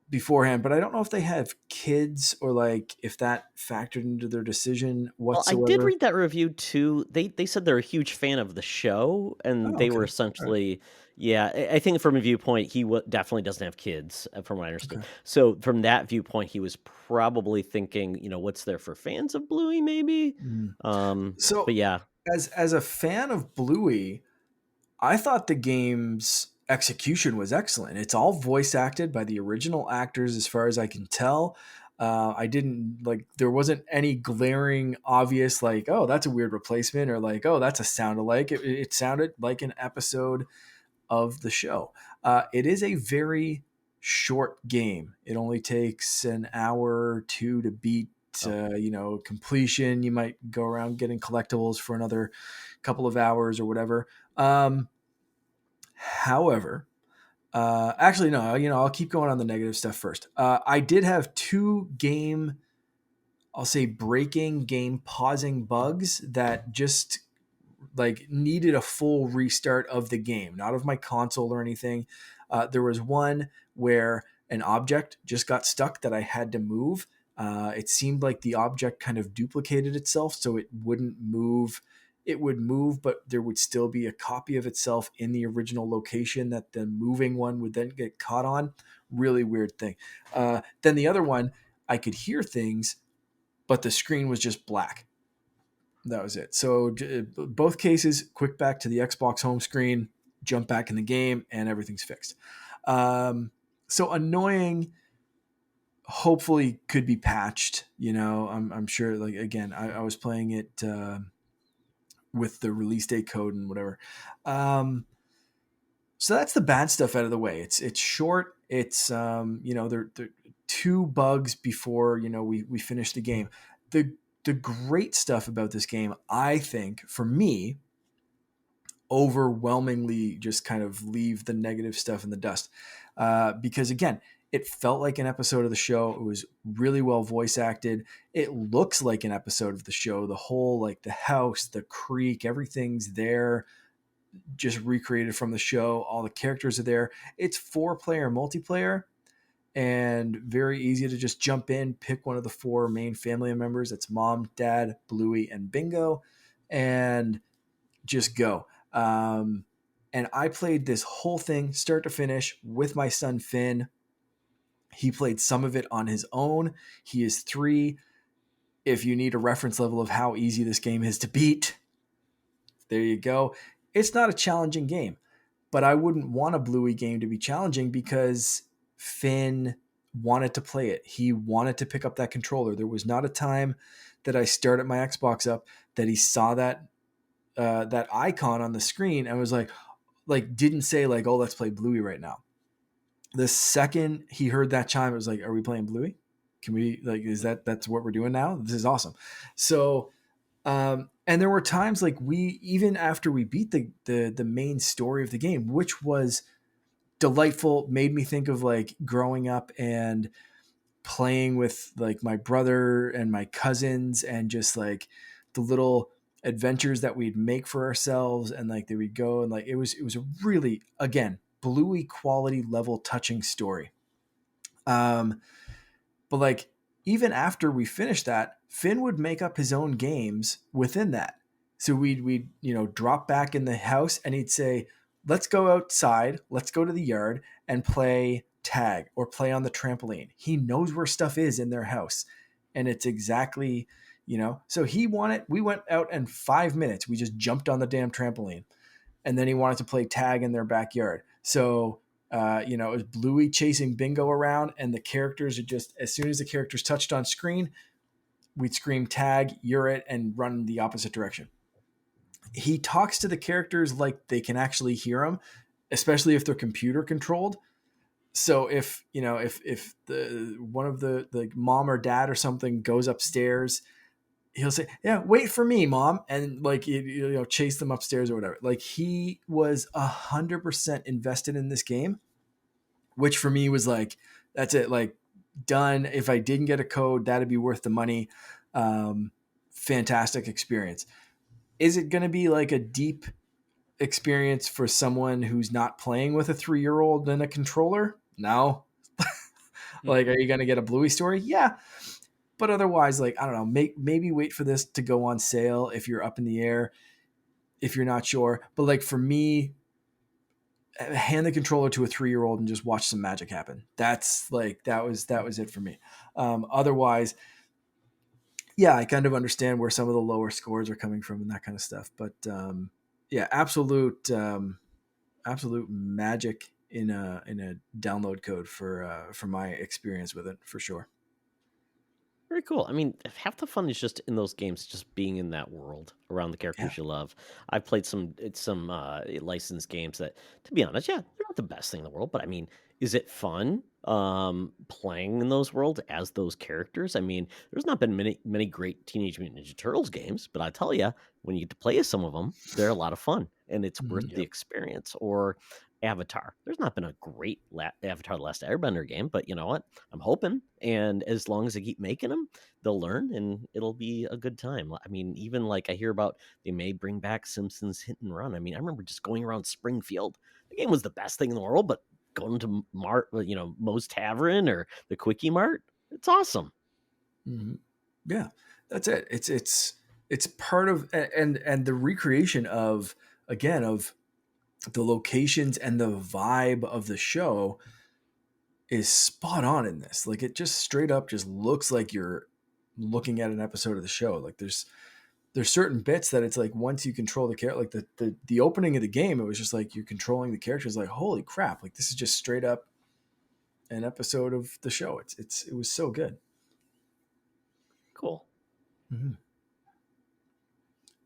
beforehand, but I don't know if they have kids or like if that factored into their decision Well, I did whatsoever. read that review too. They said they're a huge fan of the show, and Oh, they okay. were All right. essentially, yeah. I think from a viewpoint, he definitely doesn't have kids, from what I understand. Okay. So from that viewpoint, he was probably thinking, what's there for fans of Bluey, maybe. Mm. But So yeah, as a fan of Bluey, I thought the game's execution was excellent. It's all voice acted by the original actors, as far as I can tell. I didn't like there wasn't any glaring obvious like, oh, that's a weird replacement, or like, oh, that's a sound alike. It sounded like an episode of the show. It is a very short game. It only takes an hour or two to beat. oh, Completion. You might go around getting collectibles for another couple of hours or whatever. However, actually, no, I'll keep going on the negative stuff first. I did have two I'll say breaking game pausing bugs that just like needed a full restart of the game, not of my console or anything. There was one where an object just got stuck that I had to move. It seemed like the object kind of duplicated itself, so it wouldn't move. It would move, but there would still be a copy of itself in the original location that the moving one would then get caught on. Really weird thing. Then the other one, I could hear things, but the screen was just black. that was it. So both cases, quick back to the Xbox home screen, jump back in the game, and everything's fixed. Um, so annoying. Hopefully, could be patched. I'm sure. Like again, I was playing it with the release date code and whatever. So that's the bad stuff out of the way. It's short. It's there two bugs before we finish the game. The great stuff about this game, I think, for me, overwhelmingly just kind of leave the negative stuff in the dust. Because again, it felt like an episode of the show. It was really well voice acted. It looks like an episode of the show. The whole, like the house, the creek, everything's there, just recreated from the show. All the characters are there. It's 4-player multiplayer and very easy to just jump in, pick one of the 4 main family members. It's mom, dad, Bluey, and Bingo, and just go. And I played this whole thing start to finish with my son Finn. He played some of it on his own. He is 3. If you need a reference level of how easy this game is to beat, there you go. It's not a challenging game, but I wouldn't want a Bluey game to be challenging because Finn wanted to play it. He wanted to pick up that controller. There was not a time that I started my Xbox up that he saw that icon on the screen and was like didn't say like, oh, let's play Bluey right now. The second he heard that chime, it was like, are we playing Bluey? Can we, like, that's what we're doing now? This is awesome. So and there were times like even after we beat the main story of the game, which was delightful, made me think of like growing up and playing with like my brother and my cousins and just like the little adventures that we'd make for ourselves, and like there we go, and like it was a really, again, Bluey quality level touching story. um but like even after we finished that, Finn would make up his own games within that. So we'd drop back in the house and he'd say, let's go outside, let's go to the yard and play tag or play on the trampoline. He knows where stuff is in their house. And it's exactly, so we went out in 5 minutes. We just jumped on the damn trampoline. And then he wanted to play tag in their backyard. So it was Bluey chasing Bingo around, and the characters are just, as soon as the characters touched on screen, we'd scream tag, you're it, and run the opposite direction. He talks to the characters like they can actually hear him, especially if they're computer controlled. So if the one of the mom or dad or something goes upstairs, he'll say, yeah, wait for me, mom, and like chase them upstairs or whatever. Like he was 100% invested in this game, which for me was like, that's it, like done. If I didn't get a code, that'd be worth the money. Fantastic experience. Is it going to be like a deep experience for someone who's not playing with a 3-year-old and a controller? No. Like, are you going to get a Bluey story? Yeah. But otherwise, like, I don't know, maybe wait for this to go on sale if you're up in the air, if you're not sure. But like for me, hand the controller to a 3-year-old and just watch some magic happen. That's like, that was it for me. Otherwise, yeah, I kind of understand where some of the lower scores are coming from and that kind of stuff. But yeah, absolute magic in a download code for my experience with it, for sure. Very cool. I mean, half the fun is just in those games, just being in that world around the Yeah. characters you love. I've played some licensed games that, to be honest, yeah, they're not the best thing in the world, but I mean, is it fun playing in those worlds as those characters? I mean, there's not been many great Teenage Mutant Ninja Turtles games, but I tell you, when you get to play as some of them, they're a lot of fun, and it's worth the Yep. experience. Or Avatar. There's not been a great Avatar: The Last Airbender game, but you know what? I'm hoping, and as long as they keep making them, they'll learn, and it'll be a good time. I mean, even like I hear about they may bring back Simpsons Hit and Run. I mean, I remember just going around Springfield. The game was the best thing in the world, but going to Moe's Tavern or the Quickie Mart, it's awesome. Mm-hmm. Yeah, that's it. It's part of, and the recreation of, again, of the locations and the vibe of the show is spot on in this. Like it just straight up just looks like you're looking at an episode of the show. Like there's there's certain bits that it's like once you control the character, like the opening of the game, it was just like you're controlling the characters. Like holy crap! Like this is just straight up an episode of the show. It was so good. Cool. Mm-hmm.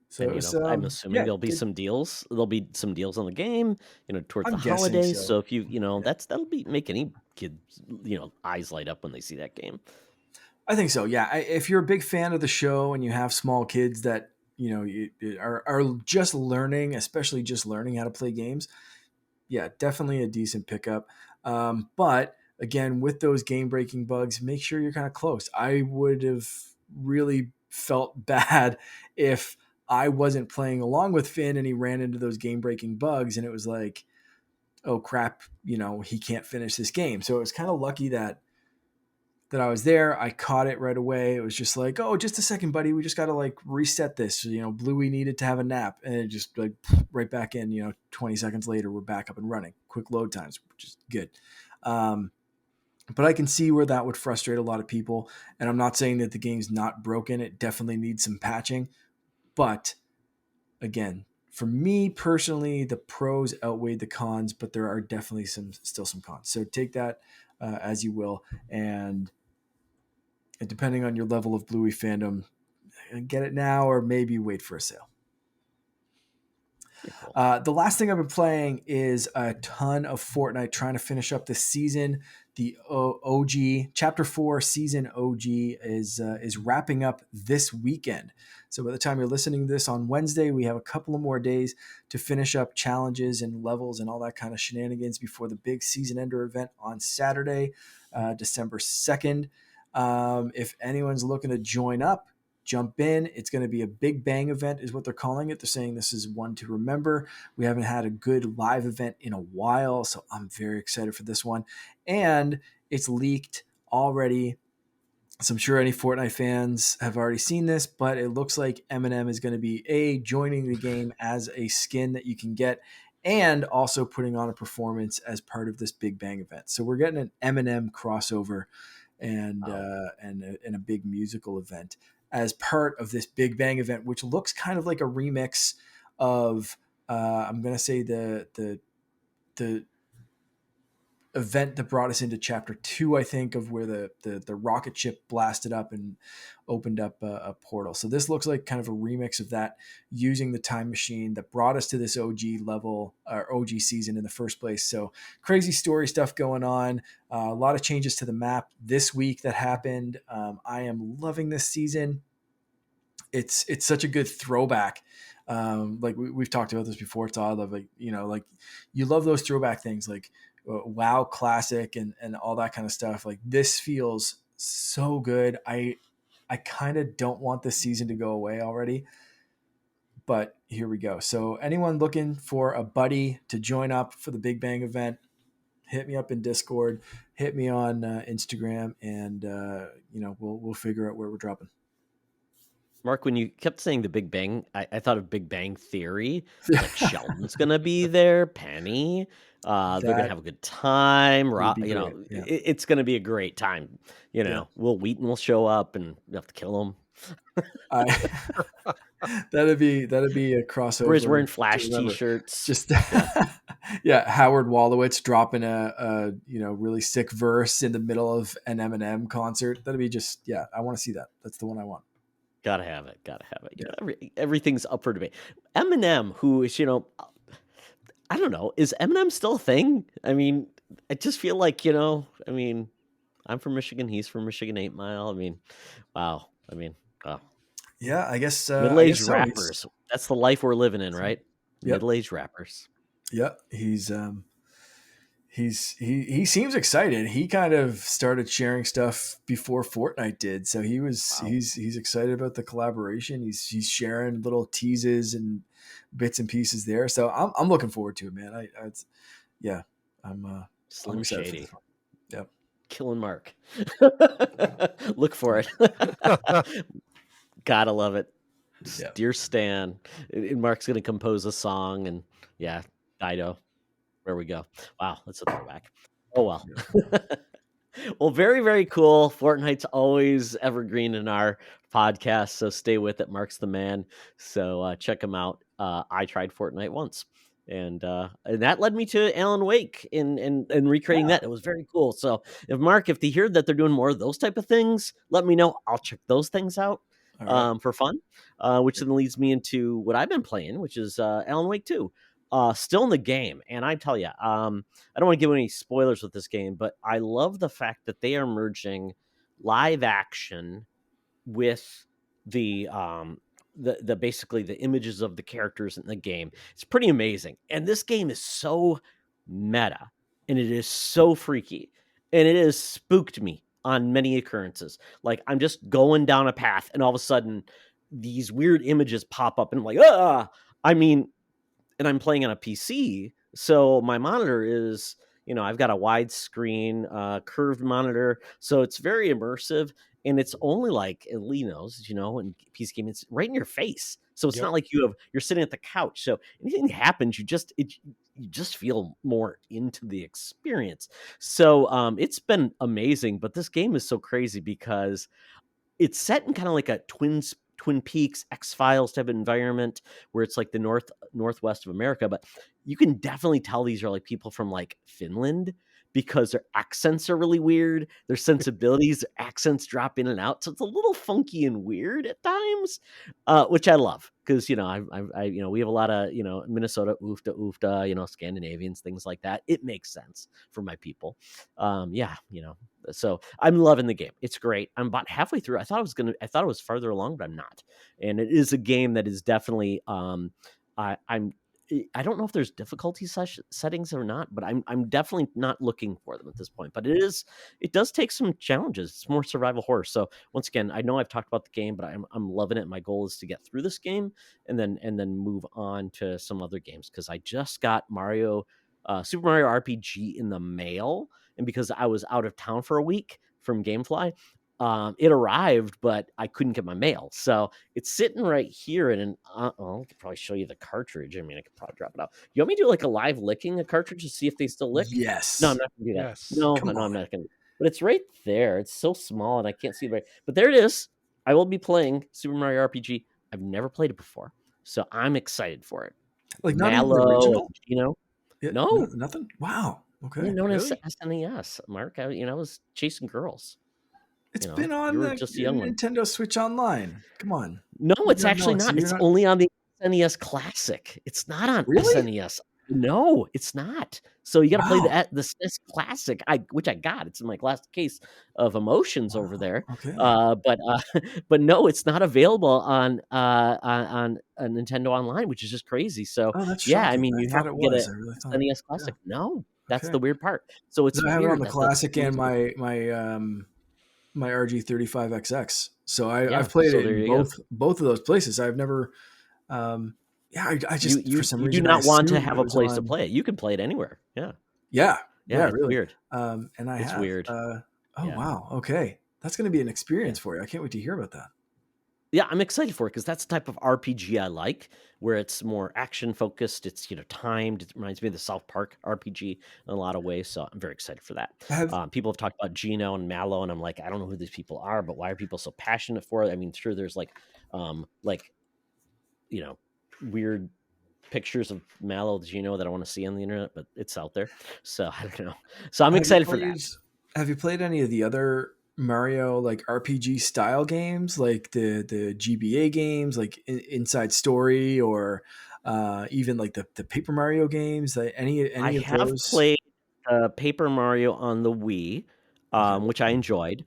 So And it was I'm assuming yeah, there'll be good. some deals. There'll be some deals on the game, towards the I'm guessing holidays. so. So if you, Yeah. that'll be make any kid, eyes light up when they see that game. I think so. Yeah, if you're a big fan of the show and you have small kids that are just learning, especially just learning how to play games, yeah, definitely a decent pickup. But again, with those game breaking bugs, make sure you're kind of close. I would have really felt bad if I wasn't playing along with Finn and he ran into those game breaking bugs and it was like, oh crap, he can't finish this game. So it was kind of lucky that I was there. I caught it right away. It was just like, oh, just a second, buddy. We just got to like reset this. Bluey needed to have a nap, and it just like right back in. 20 seconds later, we're back up and running. Quick load times, which is good. But I can see where that would frustrate a lot of people. And I'm not saying that the game's not broken. It definitely needs some patching. But again, for me personally, the pros outweighed the cons, but there are definitely still some cons. So take that as you will. And depending on your level of Bluey fandom, get it now or maybe wait for a sale. Pretty cool. The last thing I've been playing is a ton of Fortnite, trying to finish up this season. The OG Chapter 4 season OG is wrapping up this weekend. So by the time you're listening to this on Wednesday, we have a couple of more days to finish up challenges and levels and all that kind of shenanigans before the big season ender event on Saturday, December 2nd. If anyone's looking to join up, jump in. It's going to be a big bang event is what they're calling it. They're saying this is one to remember. We haven't had a good live event in a while, so I'm very excited for this one. And it's leaked already. So I'm sure any Fortnite fans have already seen this, but it looks like Eminem is going to be joining the game as a skin that you can get and also putting on a performance as part of this big bang event. So we're getting an Eminem crossover and a big musical event as part of this Big Bang event, which looks kind of like a remix of I'm going to say the event that brought us into Chapter 2, I think, of where the rocket ship blasted up and opened up a portal. So this looks like kind of a remix of that, using the time machine that brought us to this OG level or OG season in the first place. So crazy story stuff going on. A lot of changes to the map this week that happened. I am loving this season. It's such a good throwback. Like we've talked about this before, Todd. Of like you love those throwback things like WoW Classic and all that kind of stuff. Like this feels so good. I kind of don't want this season to go away already, but here we go. So anyone looking for a buddy to join up for the Big Bang event, hit me up in Discord, hit me on Instagram, and we'll figure out where we're dropping. Mark, when you kept saying the Big Bang, I thought of Big Bang Theory. Like Sheldon's gonna be there, Penny. They're gonna That have a good time. would be great. Yeah. It's gonna be a great time. Yeah. Will Wheaton will show up, and we have to kill him. I that'd be a Everybody's wearing crossover to Flash remember. T-shirts. Just Yeah. yeah, Howard Wolowitz dropping a really sick verse in the middle of an Eminem concert. That'd be just I want to see that. That's the one I want. Gotta have it. Yeah. Everything's up for debate. Eminem, who is I don't know, is Eminem still a thing? I mean, I just feel like I'm from Michigan. He's from Michigan 8 Mile. I mean, wow. Wow. Yeah, I guess Middle-aged so. rappers. That's the life we're living in, right? Yep. Middle-aged rappers. Yep. He seems excited. He kind of started sharing stuff before Fortnite did, so he's excited about the collaboration. He's sharing little teases and bits and pieces there. So I'm looking forward to it, man. I'm Slim excited Shady. for this one. Yep. Killing Mark. Look for it. Gotta love it. Yep. Dear Stan. And Mark's gonna compose a song, and Dido. Where we go. Wow, that's a throwback. Oh well. Well, very, very cool. Fortnite's always evergreen in our podcast, so stay with it. Mark's the man. So check him out. I tried Fortnite once, and that led me to Alan Wake and recreating Yeah. that. It was very cool. So if they hear that they're doing more of those type of things, let me know. I'll check those things out All right. for fun. Which then leads me into what I've been playing, which is Alan Wake 2. Still in the game, and I tell you, I don't want to give any spoilers with this game, but I love the fact that they are merging live action with the basically the images of the characters in the game. It's pretty amazing. And this game is so meta and it is so freaky and it has spooked me on many occurrences. Like I'm just going down a path and all of a sudden these weird images pop up and I'm like, ah, I mean, and I'm playing on a PC, so my monitor is, I've got a widescreen, curved monitor, so it's very immersive, and it's only like Linos, in PC gaming, it's right in your face. So it's Yep. not like you're sitting at the couch. So anything that happens, you just feel more into the experience. So it's been amazing, but this game is so crazy because it's set in kind of like a Twin Peaks, X-Files type of environment where it's like the northwest of America, but you can definitely tell these are like people from like Finland because their accents are really weird. Their sensibilities, their accents drop in and out, so it's a little funky and weird at times, which I love because we have a lot of Minnesota oofta, Scandinavians, things like that. It makes sense for my people. Yeah, so I'm loving the game. It's great. I'm about halfway through. I thought it was farther along, but I'm not. And it is a game that is definitely I'm I don't know if there's difficulty settings or not, but I'm definitely not looking for them at this point. But it does take some challenges. It's more survival horror. So once again, I know I've talked about the game, but I'm loving it. My goal is to get through this game and then move on to some other games because I just got Super Mario RPG in the mail, and because I was out of town for a week from GameFly, it arrived, but I couldn't get my mail. So it's sitting right here. And I could probably show you the cartridge. I mean, I could probably drop it out. You want me to do like a live licking a cartridge to see if they still lick? No, I'm Yes. not going to do that. Yes. No, Come no, I'm on. not going to. But it's right there. It's so small and I can't see it right. But there it is. I will be playing Super Mario RPG. I've never played it before. So I'm excited for it. Like not even the Mallow, original? Yeah, no, no, nothing. Wow. yeah, Okay. known as Really? SNES, Mark. I was chasing girls. It's been on You were the just a young one. Nintendo Switch Online. Come on. No, You it's don't know actually it, so not. you're It's not only on the SNES Classic. It's not on really? SNES. No, it's not. So you got to play Wow. the SNES Classic, which I got. It's in my glass case of emotions over Wow. there. Okay. But no, it's not available on Nintendo Online, which is just crazy. So Oh, that's yeah, I shocking. mean, I you have thought it to get was. a I really thought. SNES Yeah. Classic. No, that's Okay. the weird part. So it's 'Cause I have it on weird the that the classic and games are my RG35XX. So I've yeah. played So it there in you go. both of those places. I've never yeah, I You just for you some you do reason I not want to assumed have it a was place to on. play it. You can play it anywhere. Yeah. Yeah. Yeah, Yeah, it's really. weird. And I It's have weird. oh Yeah. wow. Okay. That's going to be an Yeah. experience for you. I can't wait to hear about that. Yeah, I'm excited for it because that's the type of RPG I like, where it's more action focused. It's timed. It reminds me of the South Park RPG in a lot of ways. So I'm very excited for that. Have People have talked about Gino and Mallow, and I'm like, I don't know who these people are, but why are people so passionate for it? I mean, sure, there's like you know, weird pictures of Mallow Gino that I want to see on the internet, but it's out there. So I don't know. So I'm have you excited for that. played have you played any of the other Mario like RPG style games like the GBA games like Inside Story or even like the Paper Mario games like I any of have those? played Paper Mario on the Wii, Okay. which I enjoyed.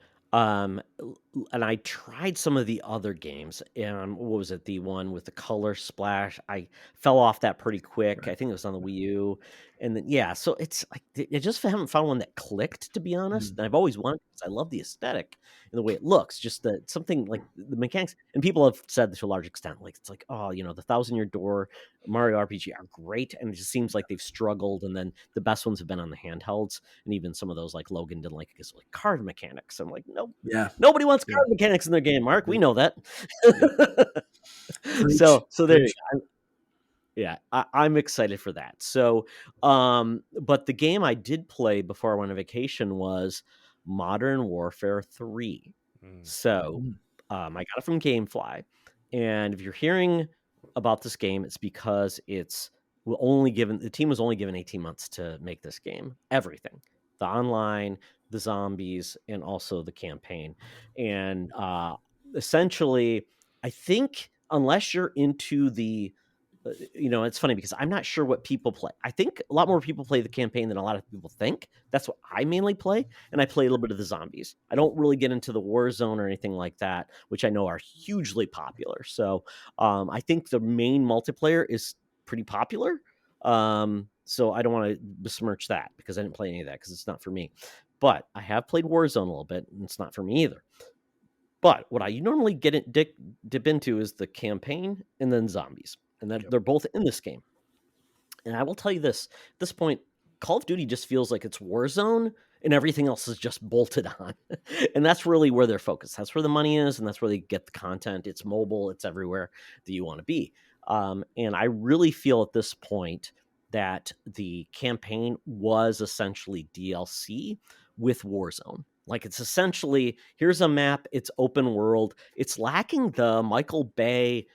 And I tried some of the other games. What was it? The one with the color splash. I fell off that pretty quick. Right. I think it was on the Wii U. And then yeah, so it's like I just haven't found one that clicked, to be honest. Mhm. And I've always wanted because I love the aesthetic and the way it looks. Just something like the mechanics. And people have said this to a large extent. Like it's like, oh, the Thousand Year Door Mario RPG are great, and it just seems like they've struggled. And then the best ones have been on the handhelds, and even some of those like Logan didn't like because like card mechanics. I'm like, nope, Yeah. nobody wants Yeah. card mechanics in their game, Mark. We Yep. know that. Yep. Preach. So there you Preach. go. Yeah, I'm excited for that. So, but the game I did play before I went on vacation was Modern Warfare 3. So Mm. I got it from GameFly. And if you're hearing about this game, it's because the team was only given 18 months to make this game. Everything. The online, the zombies, and also the campaign. And essentially, I think unless you're into it's funny because I'm not sure what people play. I think a lot more people play the campaign than a lot of people think. That's what I mainly play, and I play a little bit of the zombies. I don't really get into the Warzone or anything like that, which I know are hugely popular. So I think the main multiplayer is pretty popular. So I don't want to besmirch that because I didn't play any of that because it's not for me. But I have played Warzone a little bit, and it's not for me either. But what I normally dip into is the campaign and then zombies, and that Yep. they're both in this game. And I will tell you this: at this point, Call of Duty just feels like it's Warzone, and everything else is just bolted on. And that's really where they're focused. That's where the money is, and that's where they get the content. It's mobile. It's everywhere that you want to be. And I really feel at this point that the campaign was essentially DLC with Warzone. Like it's essentially here's a map. It's open world. It's lacking the Michael Bay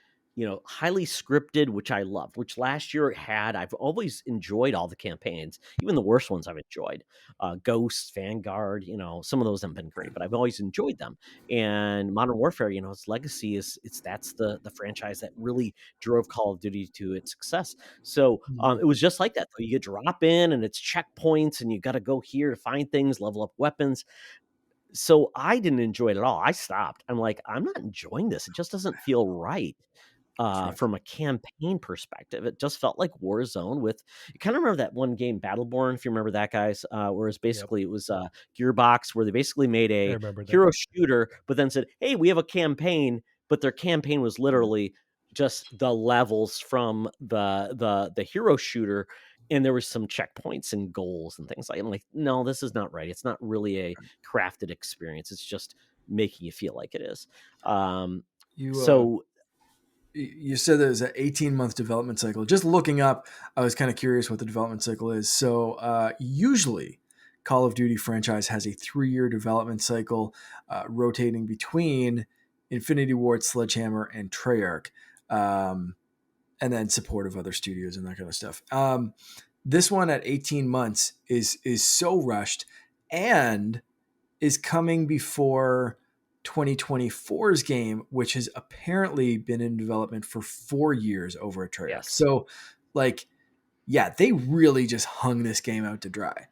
highly scripted, which I love, which last year it had. I've always enjoyed all the campaigns, even the worst ones I've enjoyed. Ghost, Vanguard, some of those haven't been great, but I've always enjoyed them. And Modern Warfare, its legacy that's the franchise that really drove Call of Duty to its success. So Mm. it was just like that. Though. You drop in and it's checkpoints, and you got to go here to find things, level up weapons. So I didn't enjoy it at all. I stopped. I'm like, I'm not enjoying this. It just doesn't feel right Correct. from a campaign perspective. It just felt like Warzone with you kind of remember that one game Battleborn, if you remember that, guys, whereas Yep. basically it was Gearbox where they basically made I a remember that. hero shooter, but then said, hey, we have a campaign, but their campaign was literally just the levels from the hero shooter, and there was some checkpoints and goals and things like. I'm like, no, this is not right. It's not really a crafted experience. It's just making you feel like it is. You So you said there's an 18-month development cycle. Just looking up, I was kind of curious what the development cycle is. So usually, Call of Duty franchise has a 3-year development cycle, rotating between Infinity Ward, Sledgehammer, and Treyarch, um, and then support of other studios and that kind of stuff. This one at 18 months is so rushed, and is coming before 2024's game, which has apparently been in development for 4 years over at Treyarch. yes. So, like, yeah, they really just hung this game out to dry.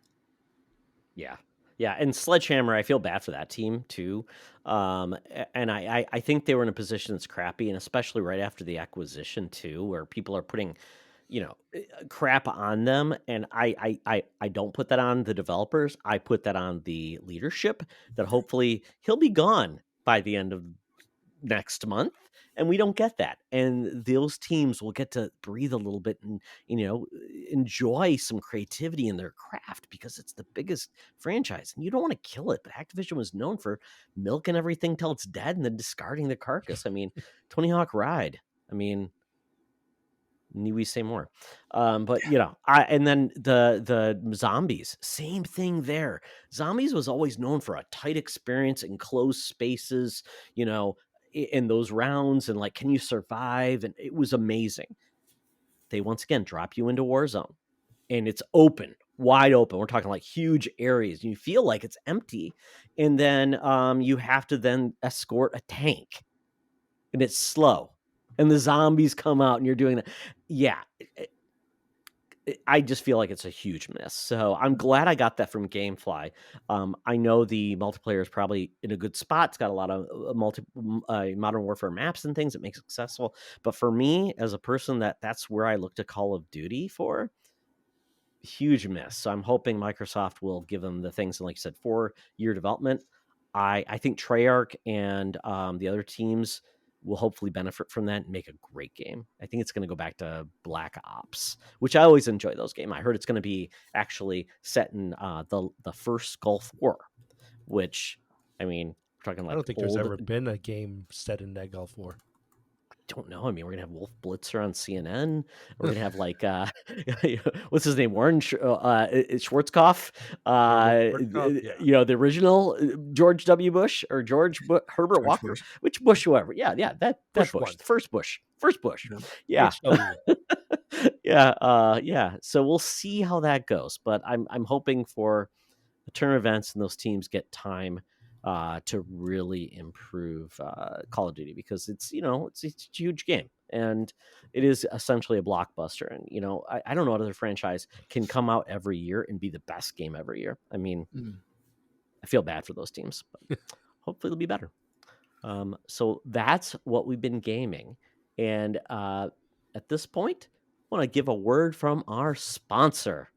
Yeah. Yeah, and Sledgehammer, I feel bad for that team too. And I think they were in a position that's crappy, and especially right after the acquisition too, where people are putting, crap on them. And I don't put that on the developers. I put that on the leadership that hopefully he'll be gone by the end of next month, and we don't get that, and those teams will get to breathe a little bit and enjoy some creativity in their craft because it's the biggest franchise, and you don't want to kill it. But Activision was known for milking everything till it's dead and then discarding the carcass. I mean, Tony Hawk Ride, I mean, need we say more? But I and then the zombies, same thing there. Zombies was always known for a tight experience in closed spaces, in those rounds, and like, can you survive? And it was amazing. They once again drop you into Warzone, and it's open, wide open. We're talking like huge areas. You feel like it's empty, and then you have to then escort a tank, and it's slow, and the zombies come out, and you're doing that. Yeah, I just feel like it's a huge miss. So I'm glad I got that from GameFly. I know the multiplayer is probably in a good spot. It's got a lot of Modern Warfare maps and things that makes it successful. But for me, as a person that's where I look to Call of Duty for, huge miss. So I'm hoping Microsoft will give them the things, and like you said, 4-year development. I think Treyarch and the other teams will hopefully benefit from that and make a great game. I think it's going to go back to Black Ops, which I always enjoy those games. I heard it's going to be actually set in the first Gulf War, which, I mean, we're talking I like don't think there's old. ever been a game set in that Gulf War. don't know. I mean, we're gonna have Wolf Blitzer on CNN. We're gonna have like what's his name, Warren Schwarzkopf. Yeah. The original George W. Bush or Herbert George Walker, Bush. which Bush, whoever. Yeah, that Bush Bush, one. the first Bush. Yeah. Yeah, HW. yeah. So we'll see how that goes. But I'm hoping for the tournament events and those teams get time to really improve Call of Duty, because it's a huge game, and it is essentially a blockbuster. And I don't know what other franchise can come out every year and be the best game every year. I mean, Mm. I feel bad for those teams, but hopefully they'll be better. So that's what we've been gaming, and at this point, I want to give a word from our sponsor.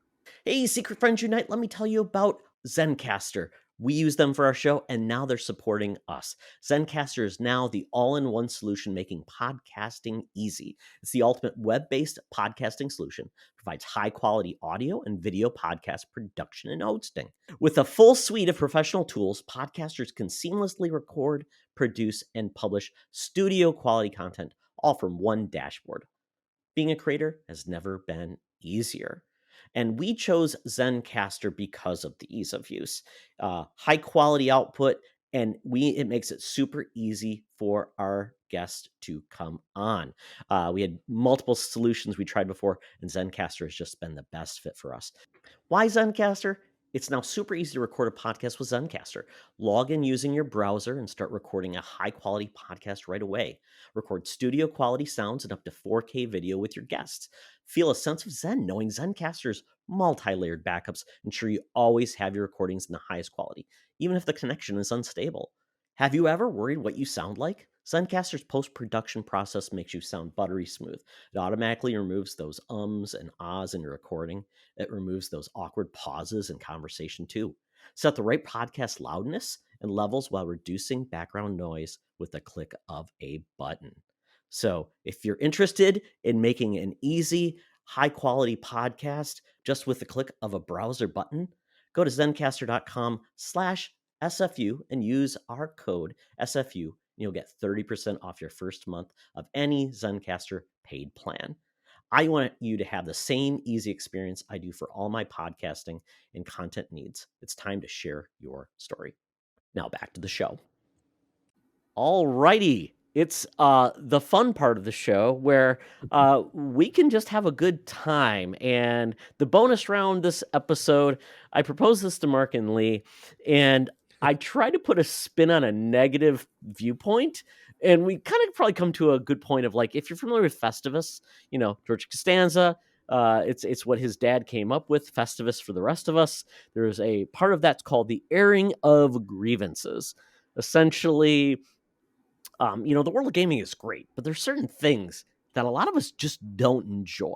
Hey, Secret Friends Unite, let me tell you about Zencaster. We use them for our show, and now they're supporting us. Zencaster is now the all-in-one solution making podcasting easy. It's the ultimate web-based podcasting solution. Provides high-quality audio and video podcast production and hosting. With a full suite of professional tools, podcasters can seamlessly record, produce, and publish studio-quality content, all from one dashboard. Being a creator has never been easier. And we chose Zencaster because of the ease of use, high quality output, and it makes it super easy for our guests to come on. We had multiple solutions we tried before, and Zencaster has just been the best fit for us. Why Zencaster? It's now super easy to record a podcast with Zencaster. Log in using your browser and start recording a high quality podcast right away. Record studio quality sounds and up to 4K video with your guests. Feel a sense of zen knowing Zencaster's multi layered backups ensure you always have your recordings in the highest quality, even if the connection is unstable. Have you ever worried what you sound like? Zencaster's post production process makes you sound buttery smooth. It automatically removes those ums and ahs in your recording. It removes those awkward pauses in conversation too. Set the right podcast loudness and levels while reducing background noise with a click of a button. So, if you're interested in making an easy, high quality podcast just with the click of a browser button, go to zencaster.com/SFU and use our code SFU, and you'll get 30% off your first month of any Zencaster paid plan. I want you to have the same easy experience I do for all my podcasting and content needs. It's time to share your story. Now back to the show. All righty. It's the fun part of the show where we can just have a good time. And the bonus round this episode, I proposed this to Mark and Lee, and I try to put a spin on a negative viewpoint. And we kind of probably come to a good point of, like, if you're familiar with Festivus, George Costanza, it's what his dad came up with, Festivus for the rest of us. There's a part of that's called the airing of grievances. Essentially, the world of gaming is great, but there's certain things that a lot of us just don't enjoy.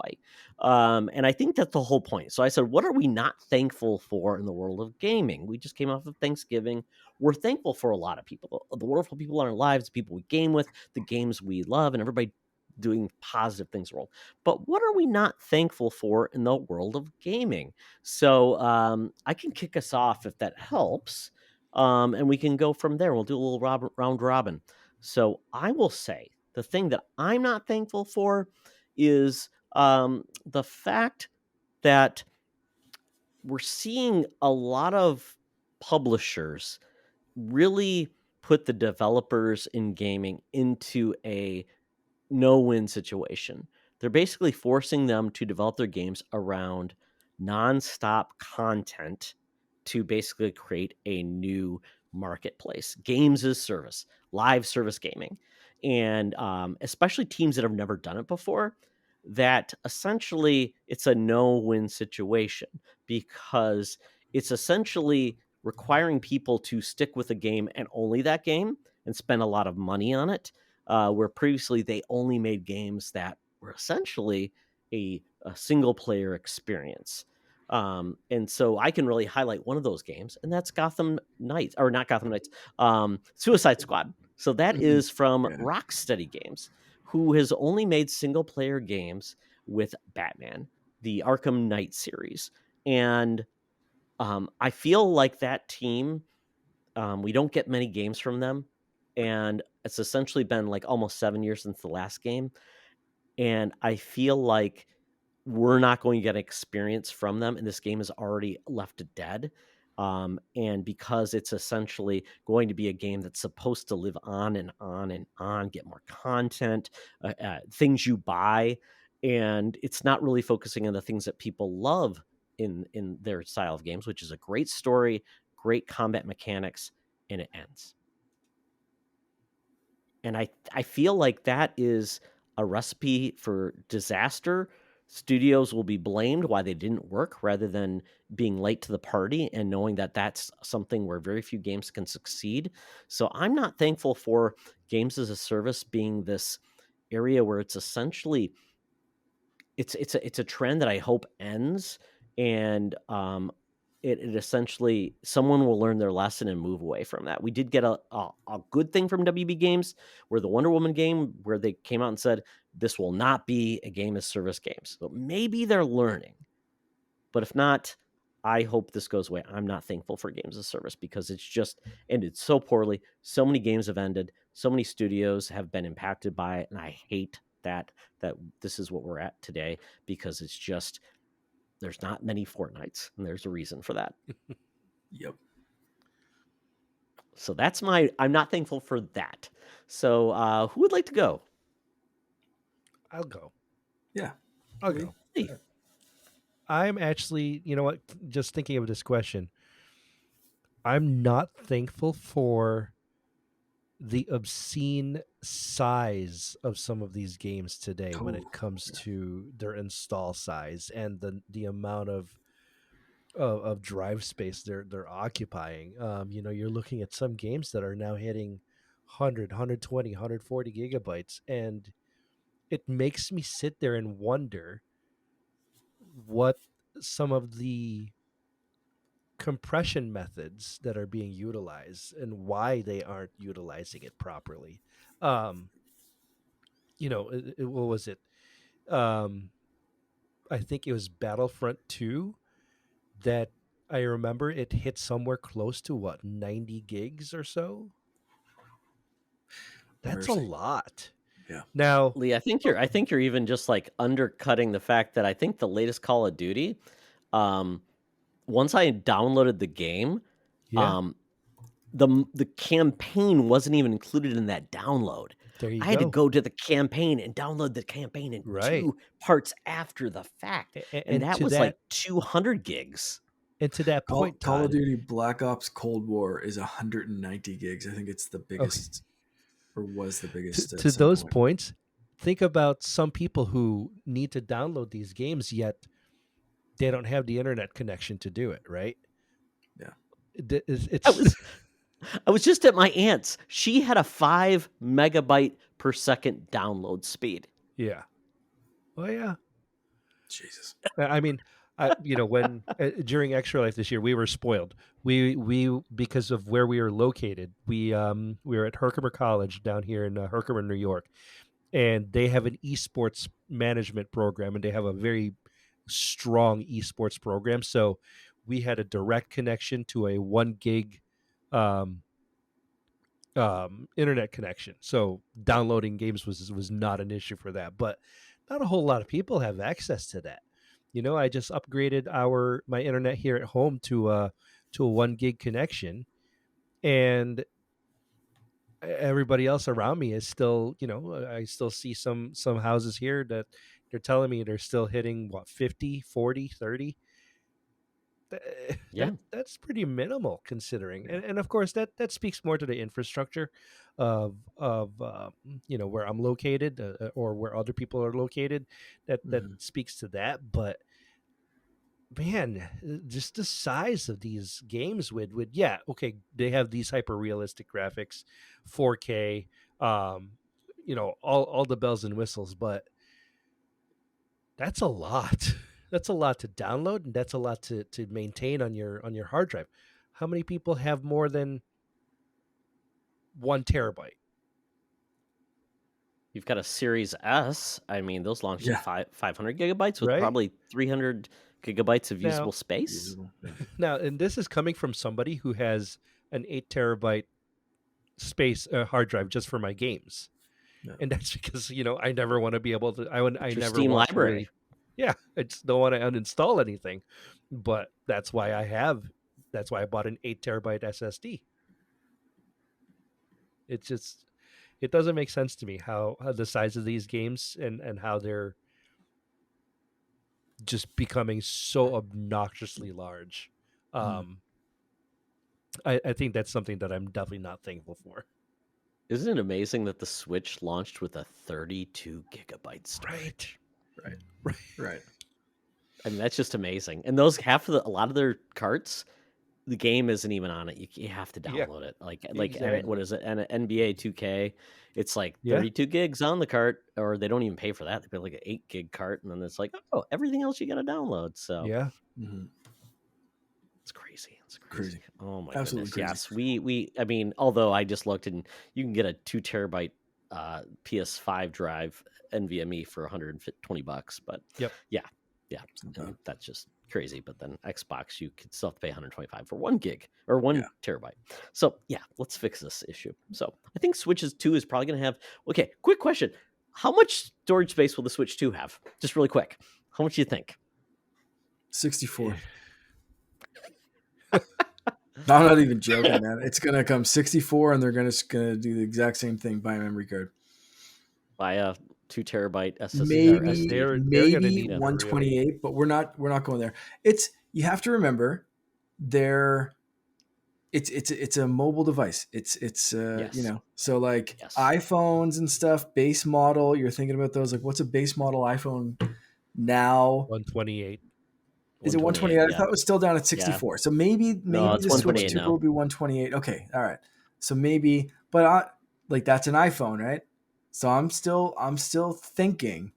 And I think that's the whole point. So I said, what are we not thankful for in the world of gaming? We just came off of Thanksgiving. We're thankful for a lot of people, the wonderful people in our lives, the people we game with, the games we love, and everybody doing positive things in the world. But what are we not thankful for in the world of gaming? So I can kick us off if that helps. And we can go from there. We'll do a little round robin. So I will say the thing that I'm not thankful for is the fact that we're seeing a lot of publishers really put the developers in gaming into a no-win situation. They're basically forcing them to develop their games around nonstop content to basically create a new marketplace. Games as service, live service gaming. And especially teams that have never done it before, that essentially it's a no-win situation, because it's essentially requiring people to stick with a game and only that game and spend a lot of money on it, where previously they only made games that were essentially a single player experience. And so I can really highlight one of those games, and that's Gotham Knights, or not Gotham Knights, Suicide Squad. So that Mhm. is from Yeah. Rocksteady Games, who has only made single player games with Batman, the Arkham Knight series. And I feel like that team, we don't get many games from them. And It's essentially been like almost 7 years since the last game, and I feel like we're not going to get experience from them, and this game is already left dead. And because it's essentially going to be a game that's supposed to live on and on and on, get more content, things you buy, and it's not really focusing on the things that people love in their style of games, which is a great story, great combat mechanics, and it ends. And I feel like that is a recipe for disaster. Studios will be blamed why they didn't work rather than being late to the party and knowing that that's something where very few games can succeed. So I'm not thankful for games as a service being this area where it's essentially it's a trend that I hope ends, and it essentially someone will learn their lesson and move away from that. We did get a good thing from WB Games, where the Wonder Woman game, where they came out and said this will not be a game as service game. So maybe they're learning, but if not, I hope this goes away. I'm not thankful for games as service because it's just ended so poorly. So many games have ended. So many studios have been impacted by it, and I hate that this is what we're at today because it's just there's not many FortNites, and there's a reason for that. Yep. So that's I'm not thankful for that. So who would like to go? I'll go. Yeah. I'll go. I'm actually, you know what? Just thinking of this question, I'm not thankful for the obscene size of some of these games today when it comes to their install size and the amount of drive space they're occupying. You know, you're looking at some games that are now hitting 100, 120, 140 gigabytes, and it makes me sit there and wonder what some of the compression methods that are being utilized and why they aren't utilizing it properly. Um, you know, what was it? Um, I think it was Battlefront 2 that I remember it hit somewhere close to what, 90 gigs or so? That's a Mercy. lot. Yeah. Now, Lee, I think you're even just like undercutting the fact that I think the latest Call of Duty, once I downloaded the game, yeah, the campaign wasn't even included in that download. there you I had to go. go to the campaign and download the campaign in Right. 2 parts after the fact, and And that to was like that 200 gigs. point, Call of Todd. Duty Black Ops Cold War is 190 gigs. I think it's the Okay. biggest, or was the biggest at To some those point. points, think about some people who need to download these games yet they don't have the internet connection to do it, right? Yeah. I It's was I was just at my aunt's. She had a 5 megabyte per second download speed. yeah. Oh yeah. Jesus. I mean, you know, when during Extra Life this year, we were spoiled. We because of where we were located. We were at Herkimer College down here in Herkimer, New York, and they have an esports management program, and they have a very strong esports program. So we had a direct connection to a 1 gig um, internet connection. So downloading games was not an issue for that. But not a whole lot of people have access to that. You know, I just upgraded my internet here at home to a 1 gig connection, and everybody else around me is still, you know, I still see some houses here that they're telling me they're still hitting what, 50, 40, 30. Yeah. That's pretty minimal considering, Yeah. and of course that speaks more to the infrastructure of you know, where I'm located, or where other people are located. That Mhm. speaks to that. But man, just the size of these games with yeah, okay, they have these hyper realistic graphics, 4K, um, you know, all the bells and whistles, but that's a lot. That's a lot to download, and that's a lot to maintain on your hard drive. How many people have more than 1 terabyte? You've got a Series S. I mean, those launch at Yeah. 500 gigabytes with Right? probably 300 gigabytes of usable Now, space. Usable. Yeah. now, and this is coming from somebody who has an 8 terabyte space hard drive just for my games, Yeah. and that's because I never want to be able to. I It's your never Steam want to really. library. Yeah, I just don't want to uninstall anything, but that's why I have. That's why I bought an 8 terabyte SSD. It's just it doesn't make sense to me how the size of these games and how they're just becoming so obnoxiously large. Mm. Um, I think that's something that I'm definitely not thankful for. Isn't it amazing that the Switch launched with a 32 gigabyte Right. storage? Right. Right. Right. I mean, that's just amazing. And those a lot of their carts, the game isn't even on it. You have to Yeah. download it. What Exactly. is it? NBA 2K. It's like Yeah. 32 gigs on the cart, or they don't even pay for that. They pay like an 8 gig cart, and then it's like, oh, everything else you got to download. So Yeah. Mm-hmm. it's crazy. It's crazy. Crazy. Oh my Absolutely goodness. crazy. Yes, we. I mean, although I just looked and you can get a 2 terabyte PS5 drive NVMe for $120, but Yep. yeah, yeah, It's not I bad. mean that's just crazy. But then Xbox, you could still have to pay 125 for 1 gig or Yeah. 1 terabyte. So yeah, let's fix this issue. So I think Switches 2 is probably going to have. Okay, quick question: how much storage space will the Switch 2 have? Just really quick, how much do you think? 64. I'm not even joking, man. It's gonna come 64, and they're gonna do the exact same thing. Buy a memory card. Buy a 2 terabyte SSD or Maybe SD? They're gonna maybe need to really. 128, but we're not going there. It's you have to remember they're it's a mobile device. It's Yes. so like Yes. iPhones and stuff, base model. You're thinking about those like what's a base model iPhone now? 128. Is it 128. 128? I Yeah. thought it was still down at Yeah. 64. So maybe No, maybe it's the Switch 128 2 now. will be 128. Okay, all right. So maybe, but like that's an iPhone, right? So I'm still thinking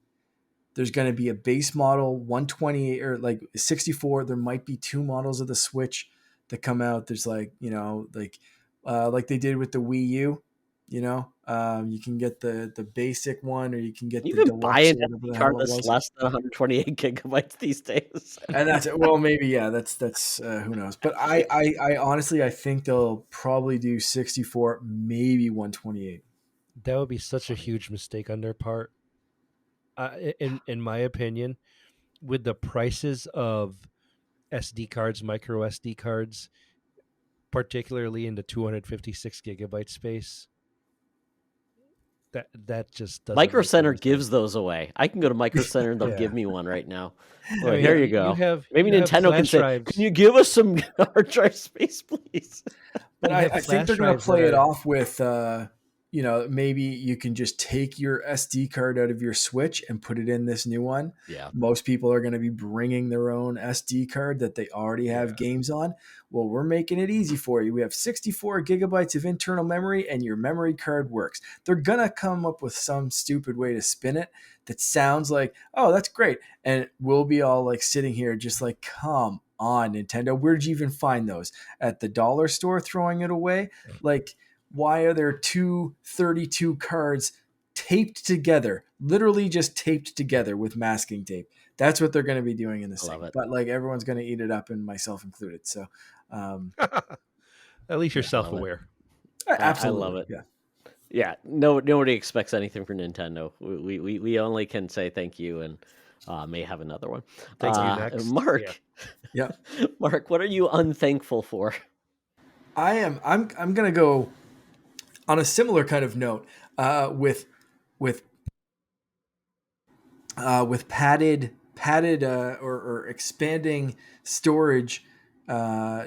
there's going to be a base model 128 or like 64. There might be two models of the Switch that come out. There's like they did with the Wii U. You can get the basic one, or you can get You the can buy deluxe an or whatever SD the card hell it that's was. less than 128 gigabytes these days. And that's well, maybe yeah. That's who knows. But I honestly I think they'll probably do 64, maybe 128. That would be such a Funny. huge mistake on their part. In my opinion, with the prices of SD cards, micro SD cards, particularly in the 256 gigabyte space, that just doesn't Micro make Center any sense. gives those away. I can go to Micro Center and they'll Yeah. give me one right now. I Well, mean, here Yeah. you you go. have Maybe you have Nintendo can flash say, "Can drives. you give us some hard drive space, please?" But You I, have I think they're flash going to drives that play it are off with, maybe you can just take your SD card out of your Switch and put it in this new one. Yeah. Most people are going to be bringing their own SD card that they already have yeah. games on. Well, we're making it easy for you. We have 64 gigabytes of internal memory, and your memory card works. They're going to come up with some stupid way to spin it that sounds like, oh, that's great. And we'll be all like sitting here just like, come on, Nintendo. Where'd you even find those? At the dollar store throwing it away? Like, why are there 232 cards taped together, literally just taped together with masking tape? That's what they're going to be doing in this I love thing. it. But like everyone's going to eat it up, and myself included. So, um, At least you're yeah, I love it. self-aware. I love absolutely, it. yeah, Yeah. No, nobody expects anything from Nintendo. We only can say thank you and may have another one. Thank you. Next. Yeah. Mark, yeah. Mark, what are you unthankful for? I'm going to go on a similar kind of note with with padded or expanding storage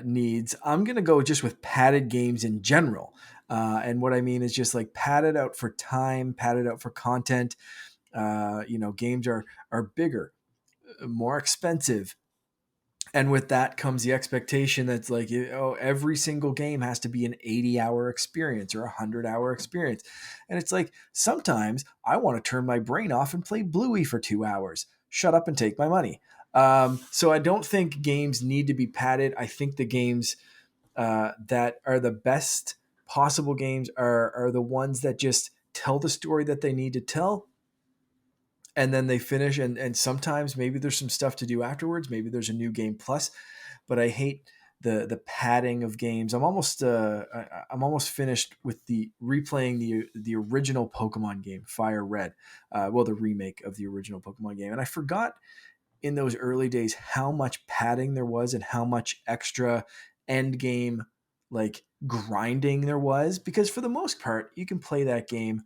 needs. I'm gonna go just with padded games in general. And what I mean is just like padded out for time, padded out for content. Games are bigger, more expensive, and with that comes the expectation that's like, oh, every single game has to be an 80-hour experience or a 100-hour experience. And it's like, sometimes I want to turn my brain off and play Bluey for 2 hours. Shut up and take my money. So I don't think games need to be padded. I think the games that are the best possible games are the ones that just tell the story that they need to tell, and then they finish, and sometimes maybe there's some stuff to do afterwards, maybe there's a new game plus. But I hate the padding of games. I'm almost finished with the replaying the original Pokemon game, Fire Red. Well, the remake of the original Pokemon game, and I forgot in those early days how much padding there was and how much extra end game like grinding there was, because for the most part you can play that game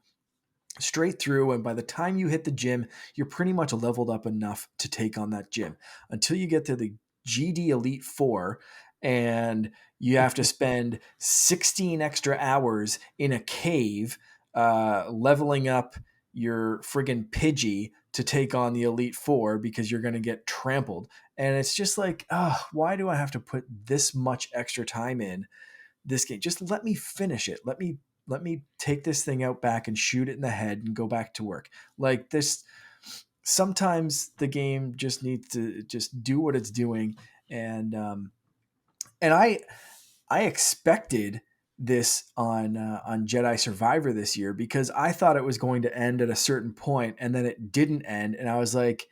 straight through, and by the time you hit the gym you're pretty much leveled up enough to take on that gym until you get to the GD Elite 4, and you have to spend 16 extra hours in a cave leveling up your friggin' Pidgey to take on the Elite Four because you're going to get trampled. And it's just like, oh, why do I have to put this much extra time in this game? Just let me finish it. Let me take this thing out back and shoot it in the head and go back to work. Like this, sometimes the game just needs to just do what it's doing. And I expected this on Jedi Survivor this year because I thought it was going to end at a certain point and then it didn't end, and I was like,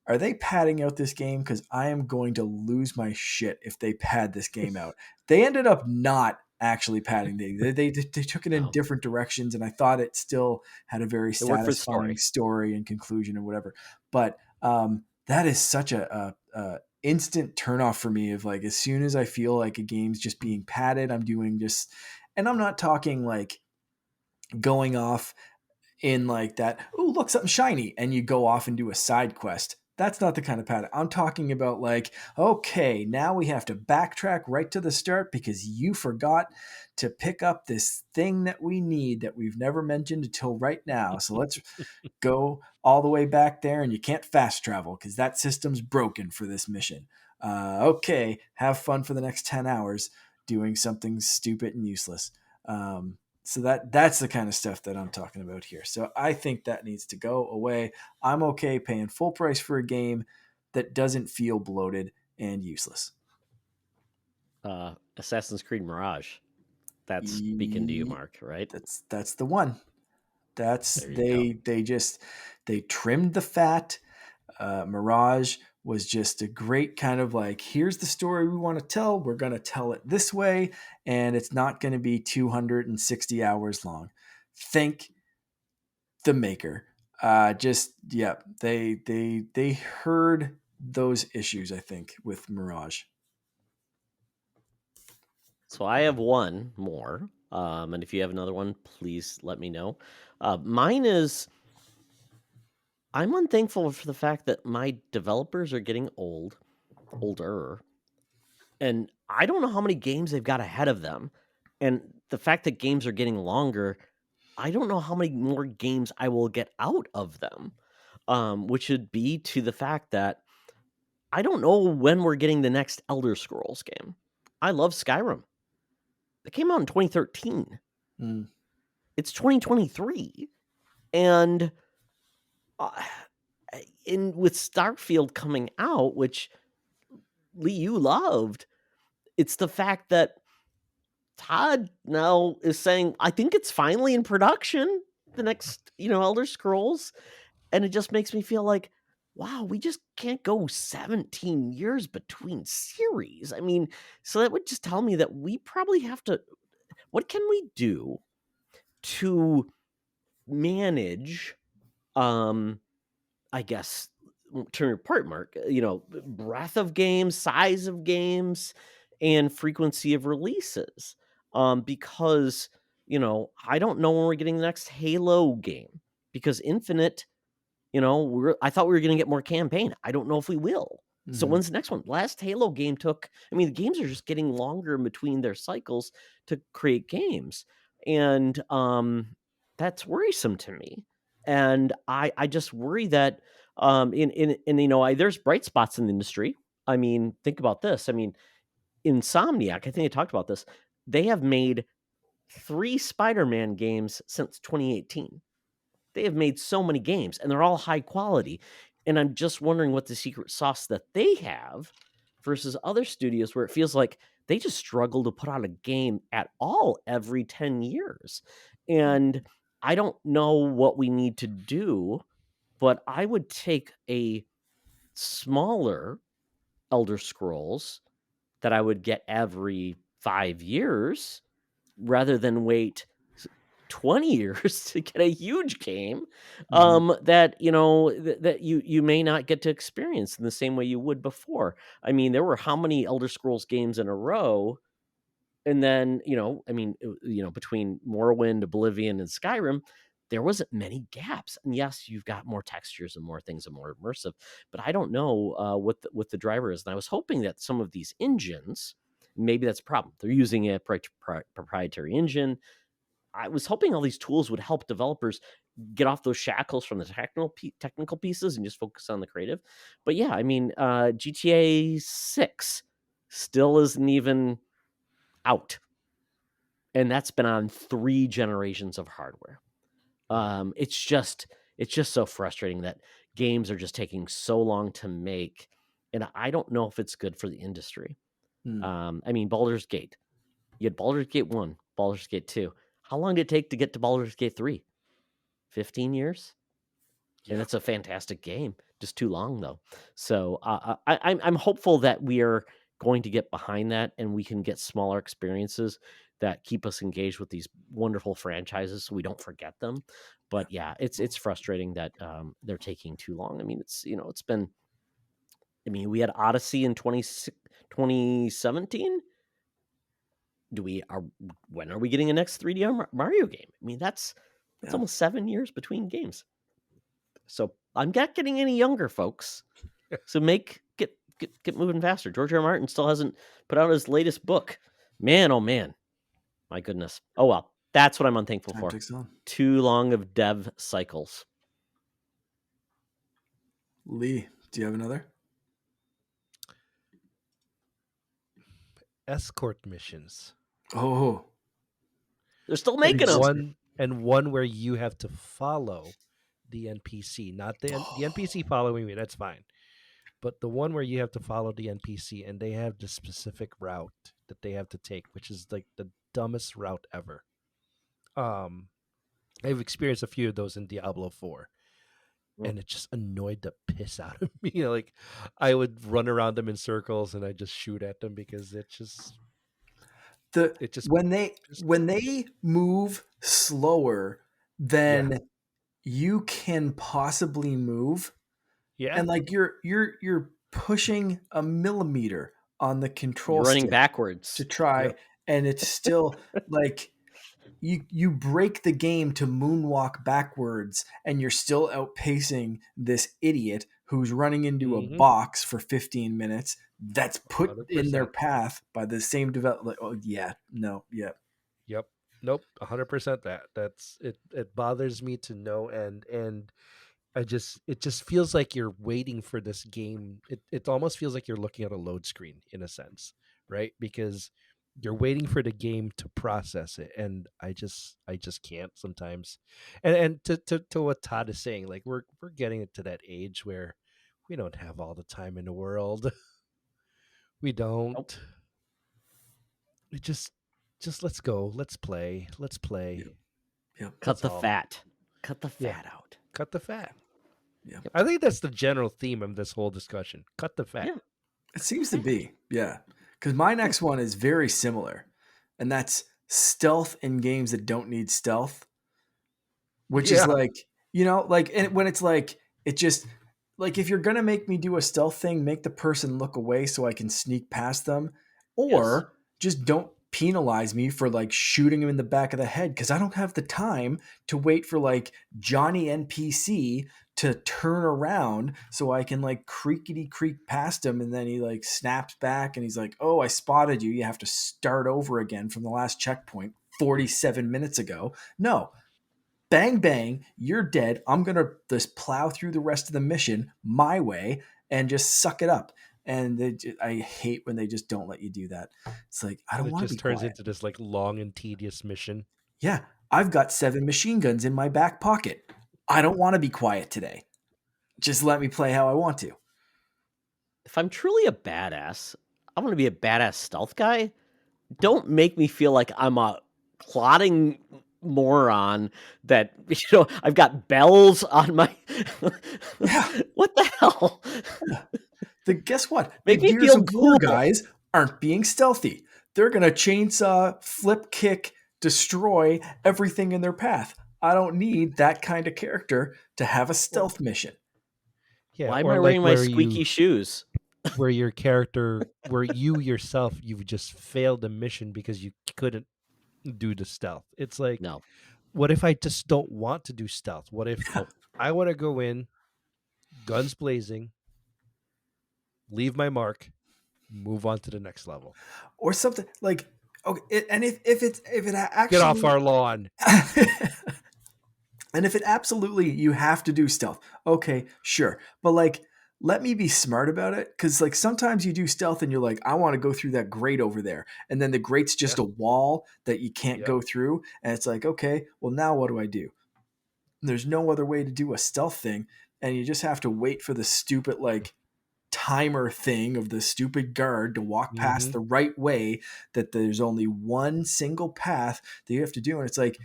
are they padding out this game? Because I am going to lose my shit if they pad this game out. They ended up not actually padding. They took it in No, different directions, and I thought it still had a very it worked for the satisfying story. story and conclusion and whatever. But that is such a instant turnoff for me. Of like, as soon as I feel like a game's just being padded, I'm doing just, and I'm not talking like going off in like that, oh, look, something shiny, and you go off and do a side quest. That's not the kind of pattern. I'm talking about like, okay, now we have to backtrack right to the start because you forgot to pick up this thing that we need that we've never mentioned until right now. So let's go all the way back there, and you can't fast travel because that system's broken for this mission. Okay, have fun for the next 10 hours doing something stupid and useless. So that's the kind of stuff that I'm talking about here. So I think that needs to go away. I'm okay paying full price for a game that doesn't feel bloated and useless. Assassin's Creed Mirage. That's speaking to you, Mark, right? That's the one. That's There you go. they trimmed the fat. Mirage was just a great kind of like, here's the story we want to tell. We're going to tell it this way, and it's not going to be 260 hours long. Thank the maker. Just yeah, they heard those issues, I think, with Mirage. So I have one more, and if you have another one, please let me know. Mine is I'm unthankful for the fact that my developers are getting older, and I don't know how many games they've got ahead of them. And the fact that games are getting longer, I don't know how many more games I will get out of them. Which would be to the fact that I don't know when we're getting the next Elder Scrolls game. I love Skyrim. It came out in 2013. Mm. It's 2023. And uh, in with Starfield coming out, which Lee, you loved, it's the fact that Todd now is saying, I think it's finally in production, the next, Elder Scrolls. And it just makes me feel like, wow, we just can't go 17 years between series. I mean, so that would just tell me that we probably have to, what can we do to manage, um, I guess, to your point, Mark, breadth of games, size of games, and frequency of releases. Because, I don't know when we're getting the next Halo game because Infinite, I thought we were going to get more campaign. I don't know if we will. So Hmm. when's the next one? Last Halo game took, I mean, the games are just getting longer in between their cycles to create games. And that's worrisome to me. And I just worry that there's bright spots in the industry. I mean, think about this. I mean, Insomniac, I think I talked about this. They have made 3 Spider-Man games since 2018. They have made so many games and they're all high quality. And I'm just wondering what the secret sauce that they have versus other studios where it feels like they just struggle to put out a game at all every 10 years. And I don't know what we need to do, but I would take a smaller Elder Scrolls that I would get every 5 years rather than wait 20 years to get a huge game that that you may not get to experience in the same way you would before. I mean, there were how many Elder Scrolls games in a row, and then between Morrowind, Oblivion, and Skyrim, there wasn't many gaps. And yes, you've got more textures and more things and more immersive, but I don't know what the driver is. And I was hoping that some of these engines, maybe that's a problem, they're using a proprietary engine. I was hoping all these tools would help developers get off those shackles from the technical pieces and just focus on the creative. But yeah, I mean, GTA 6 still isn't even out, and that's been on 3 generations of hardware. It's just so frustrating that games are just taking so long to make, and I don't know if it's good for the industry. I mean, Baldur's Gate. You had Baldur's Gate 1, Baldur's Gate 2. How long did it take to get to Baldur's Gate 3? 15 years? And it's a fantastic game. Just too long, though. So I'm hopeful that we are going to get behind that, and we can get smaller experiences that keep us engaged with these wonderful franchises so we don't forget them. But yeah, it's frustrating that they're taking too long. I mean, it's been. I mean, we had Odyssey in 2017. When are we getting a next 3D Mario game? I mean, that's almost 7 years between games. So I'm not getting any younger, folks. So get moving faster. George R. R. Martin still hasn't put out his latest book. Man, oh man, my goodness. Oh well, that's what I'm unthankful for. Too long of dev cycles. Lee, do you have another? Escort missions. Oh, they're still making them. One where you have to follow the NPC, not the NPC following me. That's fine, but the one where you have to follow the NPC and they have the specific route that they have to take, which is like the dumbest route ever. I've experienced a few of those in Diablo 4. And it just annoyed the piss out of me. Like I would run around them in circles and I just shoot at them because when they move slower than you can possibly move, and like you're pushing a millimeter on the control, you're running backwards to try, and it's still like. You break the game to moonwalk backwards, and you're still outpacing this idiot who's running into a box for 15 minutes that's put 100%. In their path by the same developer. Oh yeah, no, yeah, yep, nope, 100%. That's it. It bothers me to no end, and it just feels like you're waiting for this game. It almost feels like you're looking at a load screen in a sense, right? Because you're waiting for the game to process it, and I just can't sometimes. And to what Todd is saying, like we're getting to that age where we don't have all the time in the world. We don't. Nope. We just let's go. Let's play. Yeah. Cut the fat out. Cut the fat. Yeah. I think that's the general theme of this whole discussion. Cut the fat. Yeah. It seems to be. Yeah. Because my next one is very similar, and that's stealth in games that don't need stealth, which is like, and when it's like, it just, like, if you're going to make me do a stealth thing, make the person look away so I can sneak past them, or just don't penalize me for like shooting him in the back of the head, because I don't have the time to wait for like Johnny NPC to turn around so I can like creakety creak past him, and then he like snaps back and he's like, oh, I spotted you. You have to start over again from the last checkpoint 47 minutes ago. No. Bang, bang, you're dead. I'm going to just plow through the rest of the mission my way and just suck it up. And I hate when they just don't let you do that. It's like, I don't want to be quiet. It just turns into this like long and tedious mission. Yeah, I've got 7 machine guns in my back pocket. I don't want to be quiet today. Just let me play how I want to. If I'm truly a badass, I want to be a badass stealth guy. Don't make me feel like I'm a plotting moron that I've got bells on my. Yeah. What the hell? Guess what? Make me feel cool, guys aren't being stealthy. They're going to chainsaw, flip, kick, destroy everything in their path. I don't need that kind of character to have a Or stealth mission. yeah, Why am or I like wearing my squeaky shoes? where your character where you yourself you've just failed a mission because you couldn't do the stealth. It's like, No, what if I just don't want to do stealth? What if no. I want to go in guns blazing, leave my mark, move on to the next level. Or something like, okay, and if it Get off actually our lawn. and if it absolutely you have to do stealth, okay, sure. But like, let me be smart about it, because like sometimes you do stealth and you're like, I want to go through that grate over there, and then the grate's Yeah. just a wall that you can't Yep. go through, and it's like, okay, well now what do I do? There's no other way to do a stealth thing, and you just have to wait for the stupid like timer thing of the stupid guard to walk past Mm-hmm. the right way, that there's only one single path that you have to do, and it's like,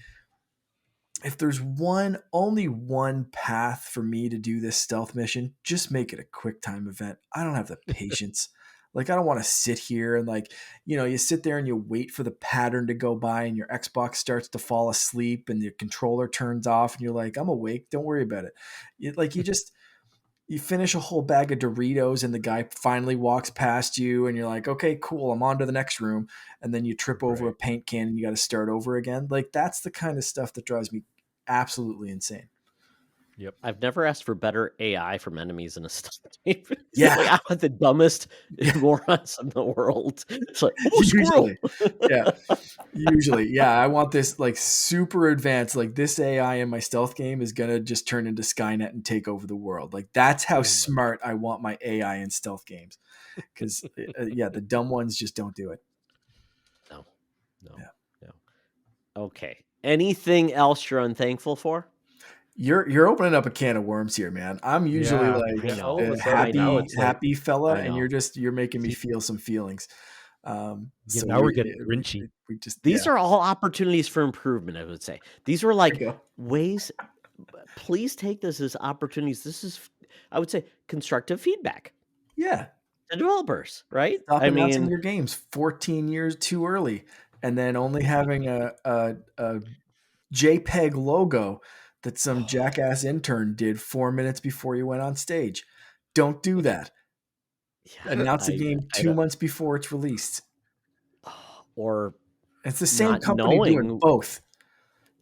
if there's only one path for me to do this stealth mission, just make it a quick time event. I don't have the patience. Like, I don't want to sit here and like, you sit there and you wait for the pattern to go by and your Xbox starts to fall asleep and your controller turns off and you're like, I'm awake. Don't worry about it. You finish a whole bag of Doritos and the guy finally walks past you and you're like, okay, cool, I'm on to the next room. And then you trip over a Right. paint can and you got to start over again. Like, that's the kind of stuff that drives me absolutely insane. Yep. I've never asked for better AI from enemies in a stealth game. Yeah. Like, I want the dumbest morons in the world. It's like, oh, Usually. squirrel. Yeah. Usually. Yeah. I want this like super advanced, like this AI in my stealth game is going to just turn into Skynet and take over the world. Like, that's how Oh my smart I want my AI in stealth games. Because, yeah, the dumb ones just don't do it. No, no, Yeah. no. Okay. Anything else you're unthankful for? You're opening up a can of worms here, man. I'm usually Yeah. I like Yeah. All of know. a a sudden I now know. happy it's like, happy fella, I and know. you're making me see, feel some feelings. yeah, So now we're getting grinchy. we just, These yeah. are all opportunities for improvement, I would say. These are There like you go. ways. Please take this as opportunities. This is, I would say, constructive feedback Yeah. to developers, right? Stop I announcing mean, your games 14 years too early, and then only having a JPEG logo that some jackass intern did 4 minutes before you went on stage. Don't do that. yeah, Announce a game I 2 months before it's released. or It's the same not company doing knowing. both.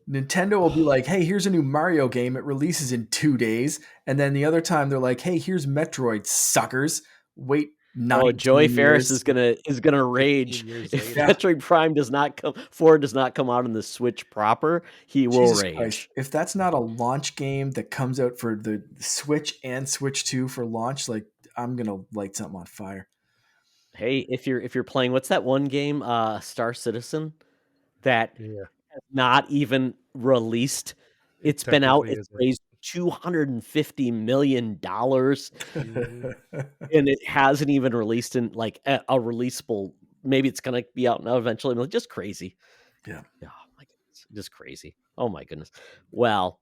Nintendo will be like, hey, here's a new Mario game. It releases in 2 days. And then the other time they're like, hey, here's Metroid, suckers. Wait Oh, 19 Joey Ferris years. is gonna 15 rage years if later. Yeah. Metroid Prime does not come forward does not come out on the Switch proper. He will Jesus Christ. rage. If that's not a launch game that comes out for the Switch and Switch 2 for launch, like, I'm going to light something on fire. Hey, if you're playing, what's that one game, Star Citizen, that Yeah. has not even released? It It's been out. technically It's isn't. raised $250 million, Hmm. and it hasn't even released in like a releasable. Maybe it's gonna be out now eventually. I'm like, just crazy. Yeah. Oh my goodness, just crazy. Oh my goodness. Well,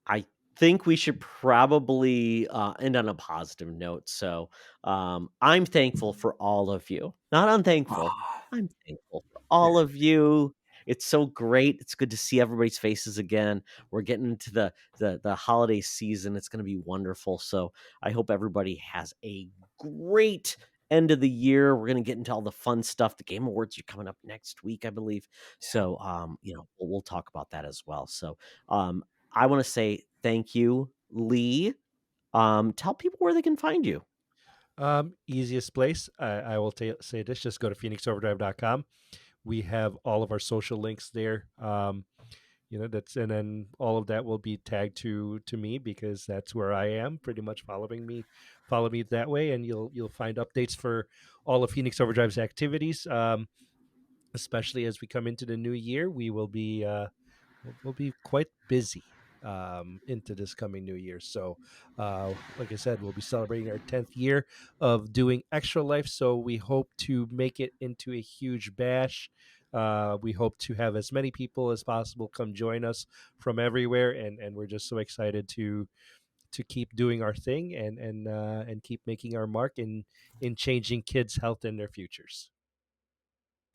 I think we should probably end on a positive note. So I'm thankful for all of you. Not unthankful. Ah, I'm thankful for yeah. all of you. It's so great. It's good to see everybody's faces again. We're getting into the holiday season. It's going to be wonderful. So I hope everybody has a great end of the year. We're going to get into all the fun stuff. The Game Awards are coming up next week, I believe. So we'll talk about that as well. So I want to say thank you, Lee. Tell people where they can find you. Easiest place, I will say this, just go to phoenixoverdrive.com. We have all of our social links there. That's, and then all of that will be tagged to me because that's where I am pretty much. Follow me that way, and you'll find updates for all of Phoenix Overdrive's activities. Especially as we come into the new year, we'll be quite busy into this coming new year. So, like I said, we'll be celebrating our 10th year of doing Extra Life. So we hope to make it into a huge bash. We hope to have as many people as possible come join us from everywhere, and we're just so excited to keep doing our thing and keep making our mark in changing kids' health and their futures.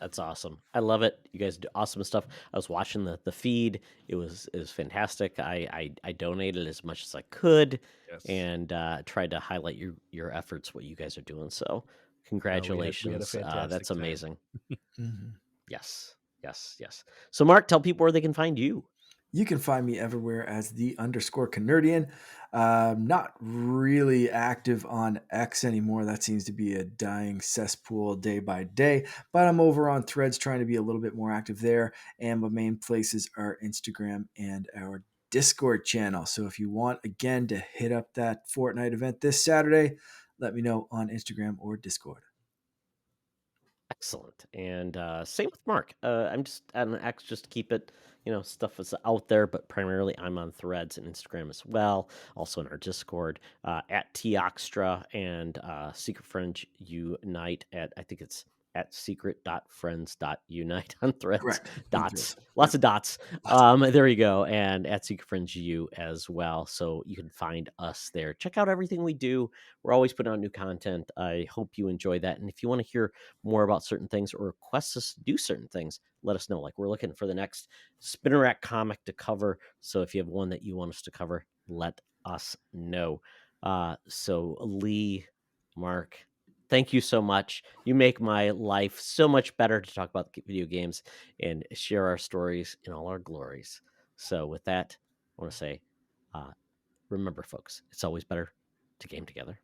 That's awesome. I love it. You guys do awesome stuff. I was watching the feed. It was fantastic. I donated as much as I could Yes. and tried to highlight your efforts, what you guys are doing. So We had a congratulations. fantastic That's time. amazing. Mhm. Yes. Yes. Yes. So Mark, tell people where they can find you. You can find me everywhere as _Canardian. Not really active on X anymore. That seems to be a dying cesspool day by day. But I'm over on Threads trying to be a little bit more active there. And my main places are Instagram and our Discord channel. So if you want, again, to hit up that FortNite event this Saturday, let me know on Instagram or Discord. Excellent. And same with Mark. I'm just on X just to keep it, stuff is out there, but primarily I'm on Threads and Instagram as well. Also in our Discord at Toxtra and Secret Friends Unite at, I think it's at secret.friends.unite on Threads. Correct. On Dots, Threads. lots Yep. of dots. Lots. There you go. And at Secret Friends U as well. So you can find us there. Check out everything we do. We're always putting out new content. I hope you enjoy that. And if you want to hear more about certain things or request us to do certain things, let us know. Like we're looking for the next Spinner Rack comic to cover. So if you have one that you want us to cover, let us know. So Lee, Mark, thank you so much. You make my life so much better to talk about video games and share our stories in all our glories. So with that, I want to say, remember, folks, it's always better to game together.